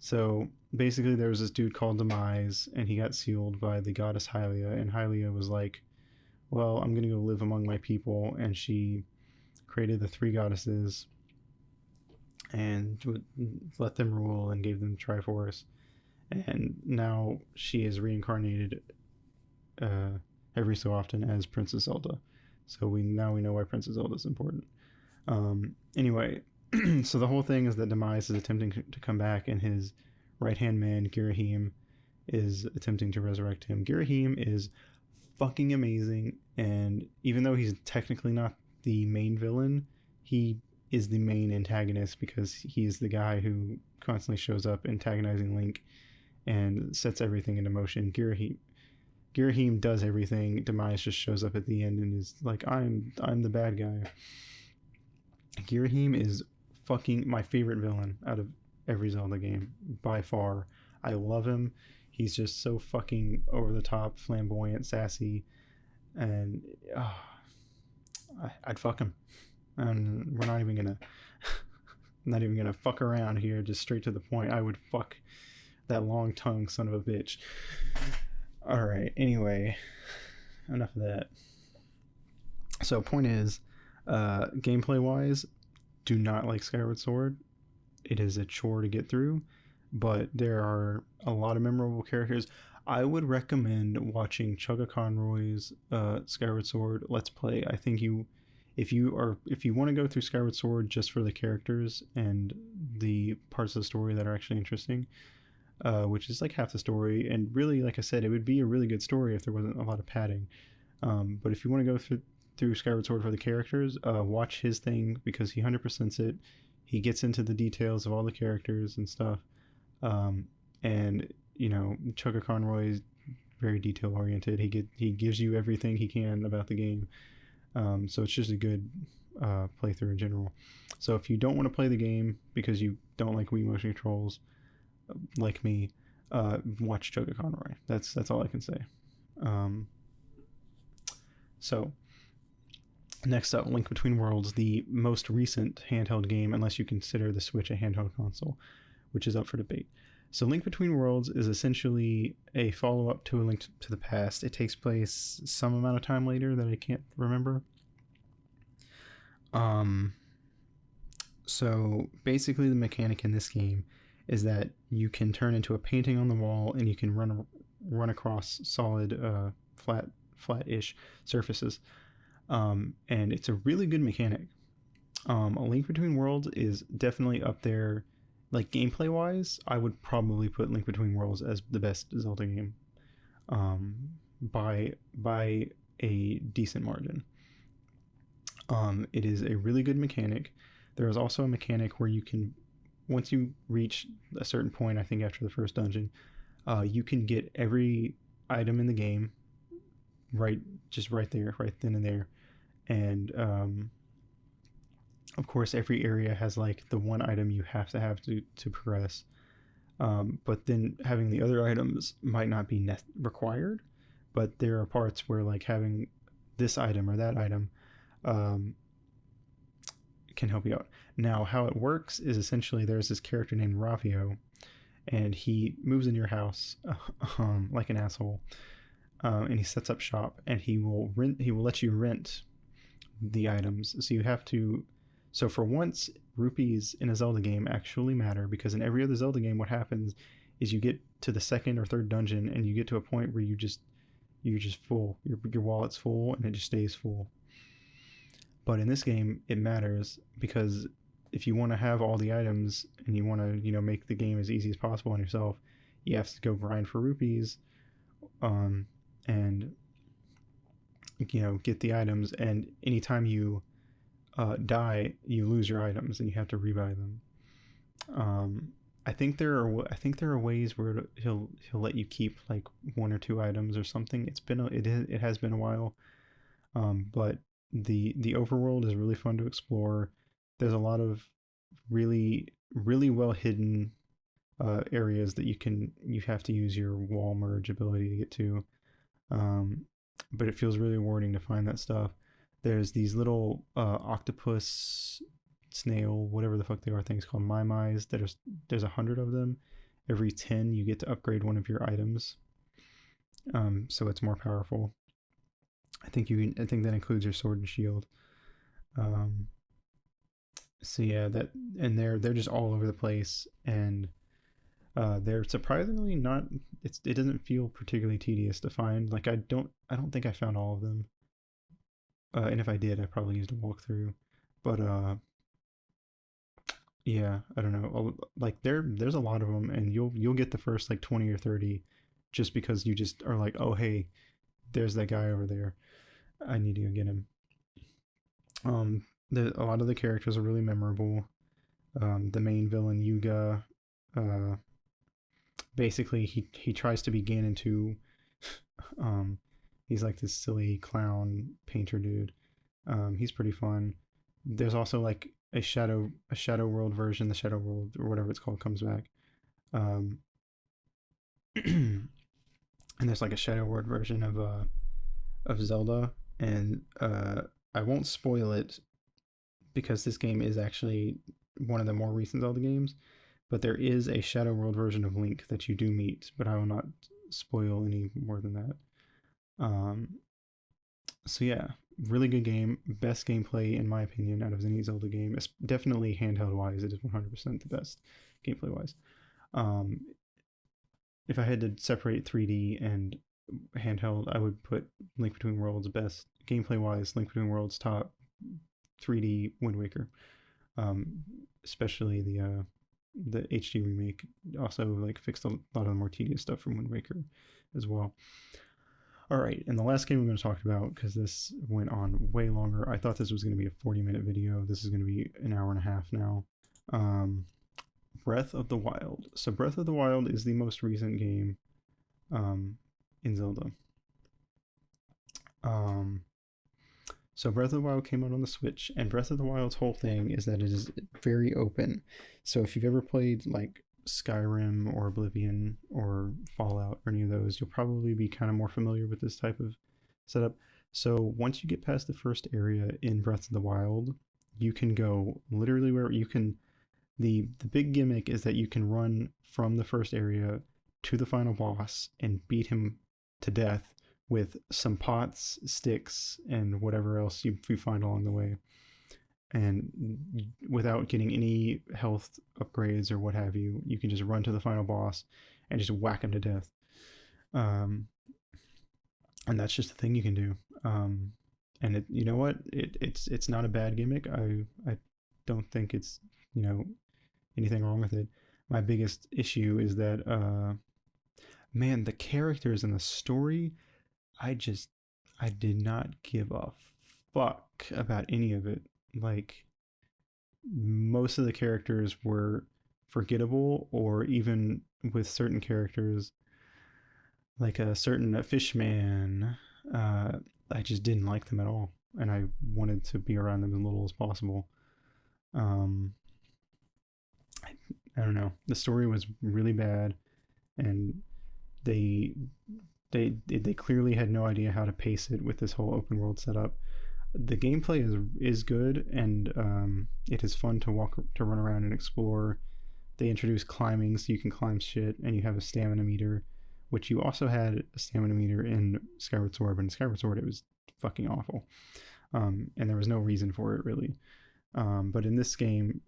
So basically, there was this dude called Demise, and he got sealed by the goddess Hylia, and Hylia was like, well, I'm going to go live among my people, and she created the three goddesses and let them rule and gave them the Triforce. And now she is reincarnated every so often as Princess Zelda. So we know why Princess Zelda is important. Anyway, so the whole thing is that Demise is attempting to come back, and his right-hand man, Girahim, is attempting to resurrect him. Girahim is fucking amazing, and even though he's technically not the main villain, he is the main antagonist because he's the guy who constantly shows up antagonizing Link and sets everything into motion. Girahim does everything. Demise just shows up at the end and is like, I'm the bad guy. Girahim is fucking my favorite villain out of every Zelda game by far. I love him. He's just so fucking over the top, flamboyant, sassy, and I'd fuck him. And we're not even gonna fuck around here. Just straight to the point. I would fuck that long tongue son of a bitch. All right. Anyway, enough of that. So point is, gameplay wise, do not like Skyward Sword. It is a chore to get through, but there are a lot of memorable characters. I would recommend watching Chugga Conroy's Skyward Sword Let's Play. I think if you want to go through Skyward Sword just for the characters and the parts of the story that are actually interesting, which is like half the story, and really, like I said, it would be a really good story if there wasn't a lot of padding. But if you want to go through Skyward Sword for the characters, watch his thing because he 100%s it. He gets into the details of all the characters and stuff. And you know, Chugga Conroy is very detail oriented. He gives you everything he can about the game. So it's just a good playthrough in general. So if you don't want to play the game because you don't like Wii motion controls, like me, watch Chugga Conroy. That's all I can say. So next up, Link Between Worlds, the most recent handheld game, unless you consider the Switch a handheld console, which is up for debate. So Link Between Worlds is essentially a follow-up to A Link to the Past. It takes place some amount of time later that I can't remember. So basically the mechanic in this game is that you can turn into a painting on the wall, and you can run across solid flat-ish surfaces. And it's a really good mechanic. A Link Between Worlds is definitely up there. Like gameplay wise, I would probably put Link Between Worlds as the best Zelda game, by a decent margin. It is a really good mechanic. There is also a mechanic where you can, once you reach a certain point, I think after the first dungeon, you can get every item in the game right there, right then and there. And of course, every area has like the one item you have to progress. But then having the other items might not be required. But there are parts where like having this item or that item can help you out. Now, how it works is essentially there's this character named Ravio, and he moves in your house like an asshole, and he sets up shop, and he will let you rent the items. So you have to. So for once, rupees in a Zelda game actually matter, because in every other Zelda game, what happens is you get to the second or third dungeon, and you get to a point where you're just full. Your wallet's full, and it just stays full. But in this game, it matters, because if you want to have all the items and you want to, make the game as easy as possible on yourself, you have to go grind for rupees, and get the items. And anytime you die, you lose your items, and you have to rebuy them. I think there are ways where he'll let you keep like one or two items or something. It has been a while, but the overworld is really fun to explore. There's a lot of really well hidden areas that you have to use your wall merge ability to get to, but it feels really rewarding to find that stuff. There's these little octopus, snail, whatever the fuck they are, things called Mai. There's 100 of them. Every 10 you get to upgrade one of your items, so it's more powerful. I think that includes your sword and shield. So yeah, they're just all over the place, and they're surprisingly not. It doesn't feel particularly tedious to find. Like I don't think I found all of them, and if I did, I probably used a walkthrough. But yeah, I don't know. Like there's a lot of them, and you'll get the first like 20 or 30, just because you just are like, oh hey, there's that guy over there. I need to go get him. A lot of the characters are really memorable. The main villain, Yuga, basically he tries to be Ganon too. He's like this silly clown painter dude. He's pretty fun. There's also like a shadow world version. The shadow world, or whatever it's called, comes back. And there's like a shadow world version of Zelda, and I won't spoil it, because this game is actually one of the more recent Zelda games, but there is a Shadow World version of Link that you do meet, but I will not spoil any more than that. So yeah, really good game. Best gameplay, in my opinion, out of any Zelda game. It's definitely handheld-wise, it is 100% the best gameplay-wise. If I had to separate 3D and handheld, I would put Link Between Worlds best. Gameplay-wise, Link Between Worlds top. 3D Wind Waker, especially the HD remake, also like fixed a lot of the more tedious stuff from Wind Waker as well. All right, and the last game I'm going to talk about, because this went on way longer. I thought this was going to be a 40-minute video. This is going to be an hour and a half now. Breath of the Wild. So Breath of the Wild is the most recent game in Zelda. So Breath of the Wild came out on the Switch, and Breath of the Wild's whole thing is that it is very open. So if you've ever played like Skyrim or Oblivion or Fallout or any of those, you'll probably be kind of more familiar with this type of setup. So once you get past the first area in Breath of the Wild, you can go literally where you can. The big gimmick is that you can run from the first area to the final boss and beat him to death with some pots, sticks, and whatever else you find along the way, and without getting any health upgrades or what have you. You can just run to the final boss and just whack him to death, and that's just the thing you can do. And you know what? It's not a bad gimmick. I don't think it's anything wrong with it. My biggest issue is that man, the characters and the story. I did not give a fuck about any of it. Like, most of the characters were forgettable, or even with certain characters, like a certain fishman, I just didn't like them at all, and I wanted to be around them as little as possible. I don't know. The story was really bad, and they clearly had no idea how to pace it with this whole open world setup. The gameplay is good, and it is fun to run around and explore. They introduced climbing, so you can climb shit, and you have a stamina meter, which you also had a stamina meter in Skyward Sword, but in Skyward Sword it was fucking awful, and there was no reason for it really. But in this game,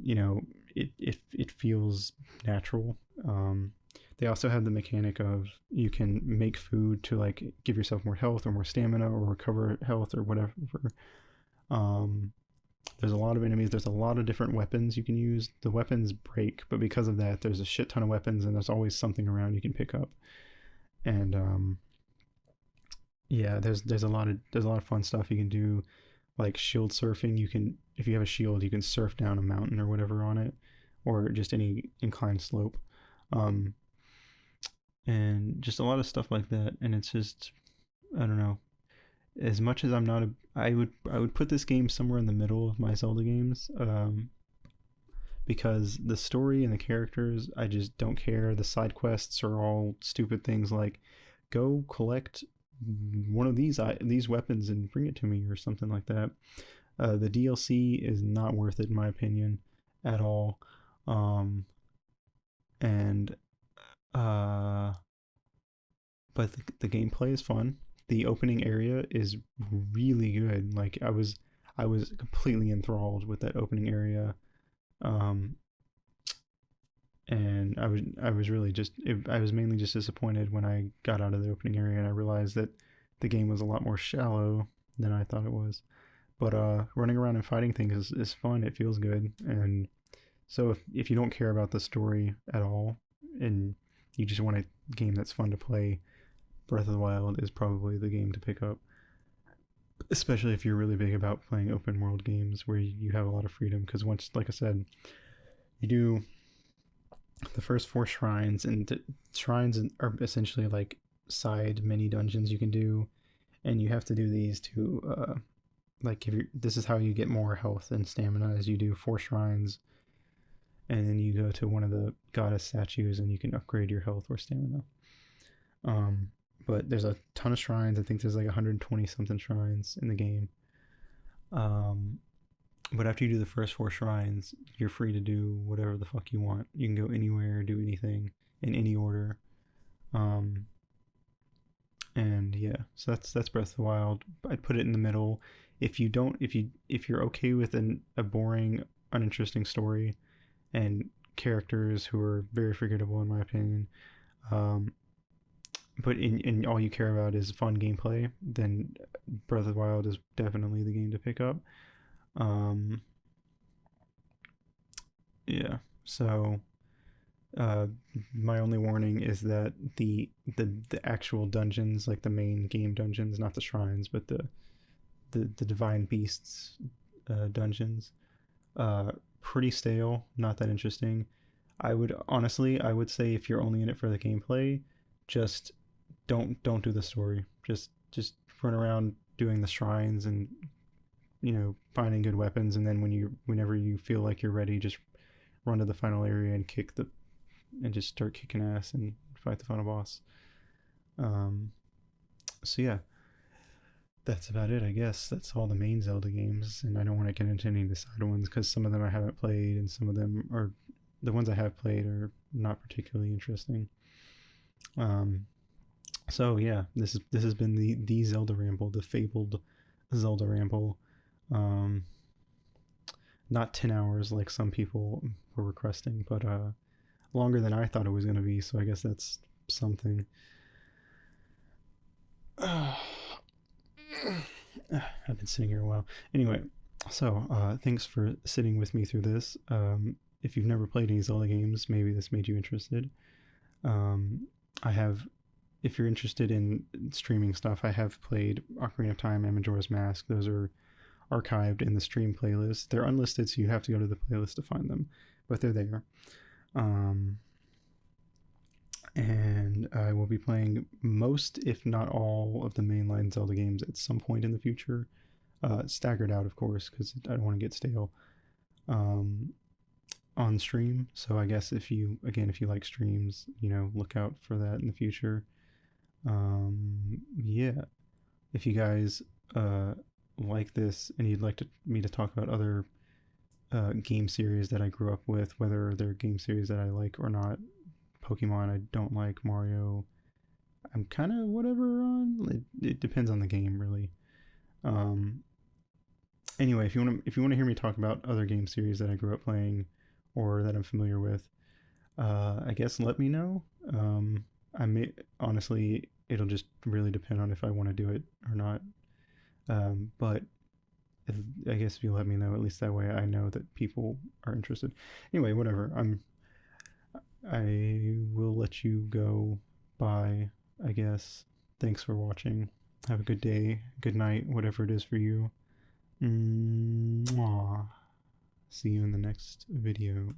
it feels natural. They also have the mechanic of you can make food to like give yourself more health or more stamina or recover health or whatever. Um, there's a lot of enemies. There's a lot of different weapons you can use. The weapons break, but because of that, there's a shit ton of weapons, and there's always something around you can pick up. And yeah, there's a lot of fun stuff you can do, like shield surfing. You can, if you have a shield, you can surf down a mountain or whatever on it, or just any inclined slope. Um, and just a lot of stuff like that. And it's just, I don't know. As much as I'm not a, I would put this game somewhere in the middle of my Zelda games, because the story and the characters, I just don't care. The side quests are all stupid things like go collect one of these weapons and bring it to me or something like that. The DLC is not worth it in my opinion at all. Um, and uh, but the gameplay is fun. The opening area is really good. Like I was completely enthralled with that opening area. Um, and I was really I was mainly just disappointed when I got out of the opening area and I realized that the game was a lot more shallow than I thought it was. But running around and fighting things is fun. It feels good, and so if you don't care about the story at all and you just want a game that's fun to play, Breath of the Wild is probably the game to pick up. Especially if you're really big about playing open world games where you have a lot of freedom. Because once, like I said, you do the first four shrines, and the shrines are essentially like side mini dungeons you can do, and you have to do these to like if you this is how you get more health and stamina as you do four shrines, and then you go to one of the goddess statues and you can upgrade your health or stamina. Um, but there's a ton of shrines. I think there's like 120 something shrines in the game. Um, but after you do the first four shrines, you're free to do whatever the fuck you want. You can go anywhere, do anything in any order. Um, and yeah, so that's Breath of the Wild. I'd put it in the middle. If you're okay with a boring, uninteresting story and characters who are very forgettable in my opinion, um, but in all you care about is fun gameplay, then Breath of the Wild is definitely the game to pick up. Um, yeah. So uh, my only warning is that the actual dungeons, like the main game dungeons, not the shrines, but the divine beasts dungeons, uh, pretty stale, not that interesting. I would say if you're only in it for the gameplay, just don't do the story. Just run around doing the shrines and finding good weapons, and then whenever you feel like you're ready, just run to the final area and just start kicking ass and fight the final boss. Um, so yeah, that's about it, I guess. That's all the main Zelda games, and I don't want to get into any of the side ones because some of them I haven't played, and some of them are the ones I have played are not particularly interesting. Um, so yeah, this has been the Zelda Ramble, the fabled Zelda Ramble. Um, Not 10 hours like some people were requesting, but longer than I thought it was going to be. So I guess that's something. I've been sitting here a while. Anyway, so thanks for sitting with me through this. If you've never played any Zelda games, maybe this made you interested. Um, I have, if you're interested in streaming stuff, I have played Ocarina of Time and Majora's Mask. Those are archived in the stream playlist. They're unlisted, so you have to go to the playlist to find them, but they're there. Um, and I will be playing most, if not all, of the mainline Zelda games at some point in the future. Staggered out, of course, because I don't want to get stale. Um, on stream. So I guess if you like streams, look out for that in the future. Yeah. If you guys like this and you'd like me to talk about other game series that I grew up with, whether they're game series that I like or not. Pokemon, I don't like. Mario, I'm kind of whatever on. It depends on the game, really. Um, anyway, if you want to hear me talk about other game series that I grew up playing or that I'm familiar with, I guess let me know. I may honestly, it'll just really depend on if I want to do it or not. But if, I guess if you let me know, at least that way I know that people are interested. Anyway, whatever. I will let you go. Bye, I guess. Thanks for watching. Have a good day, good night, whatever it is for you. Mwah. See you in the next video.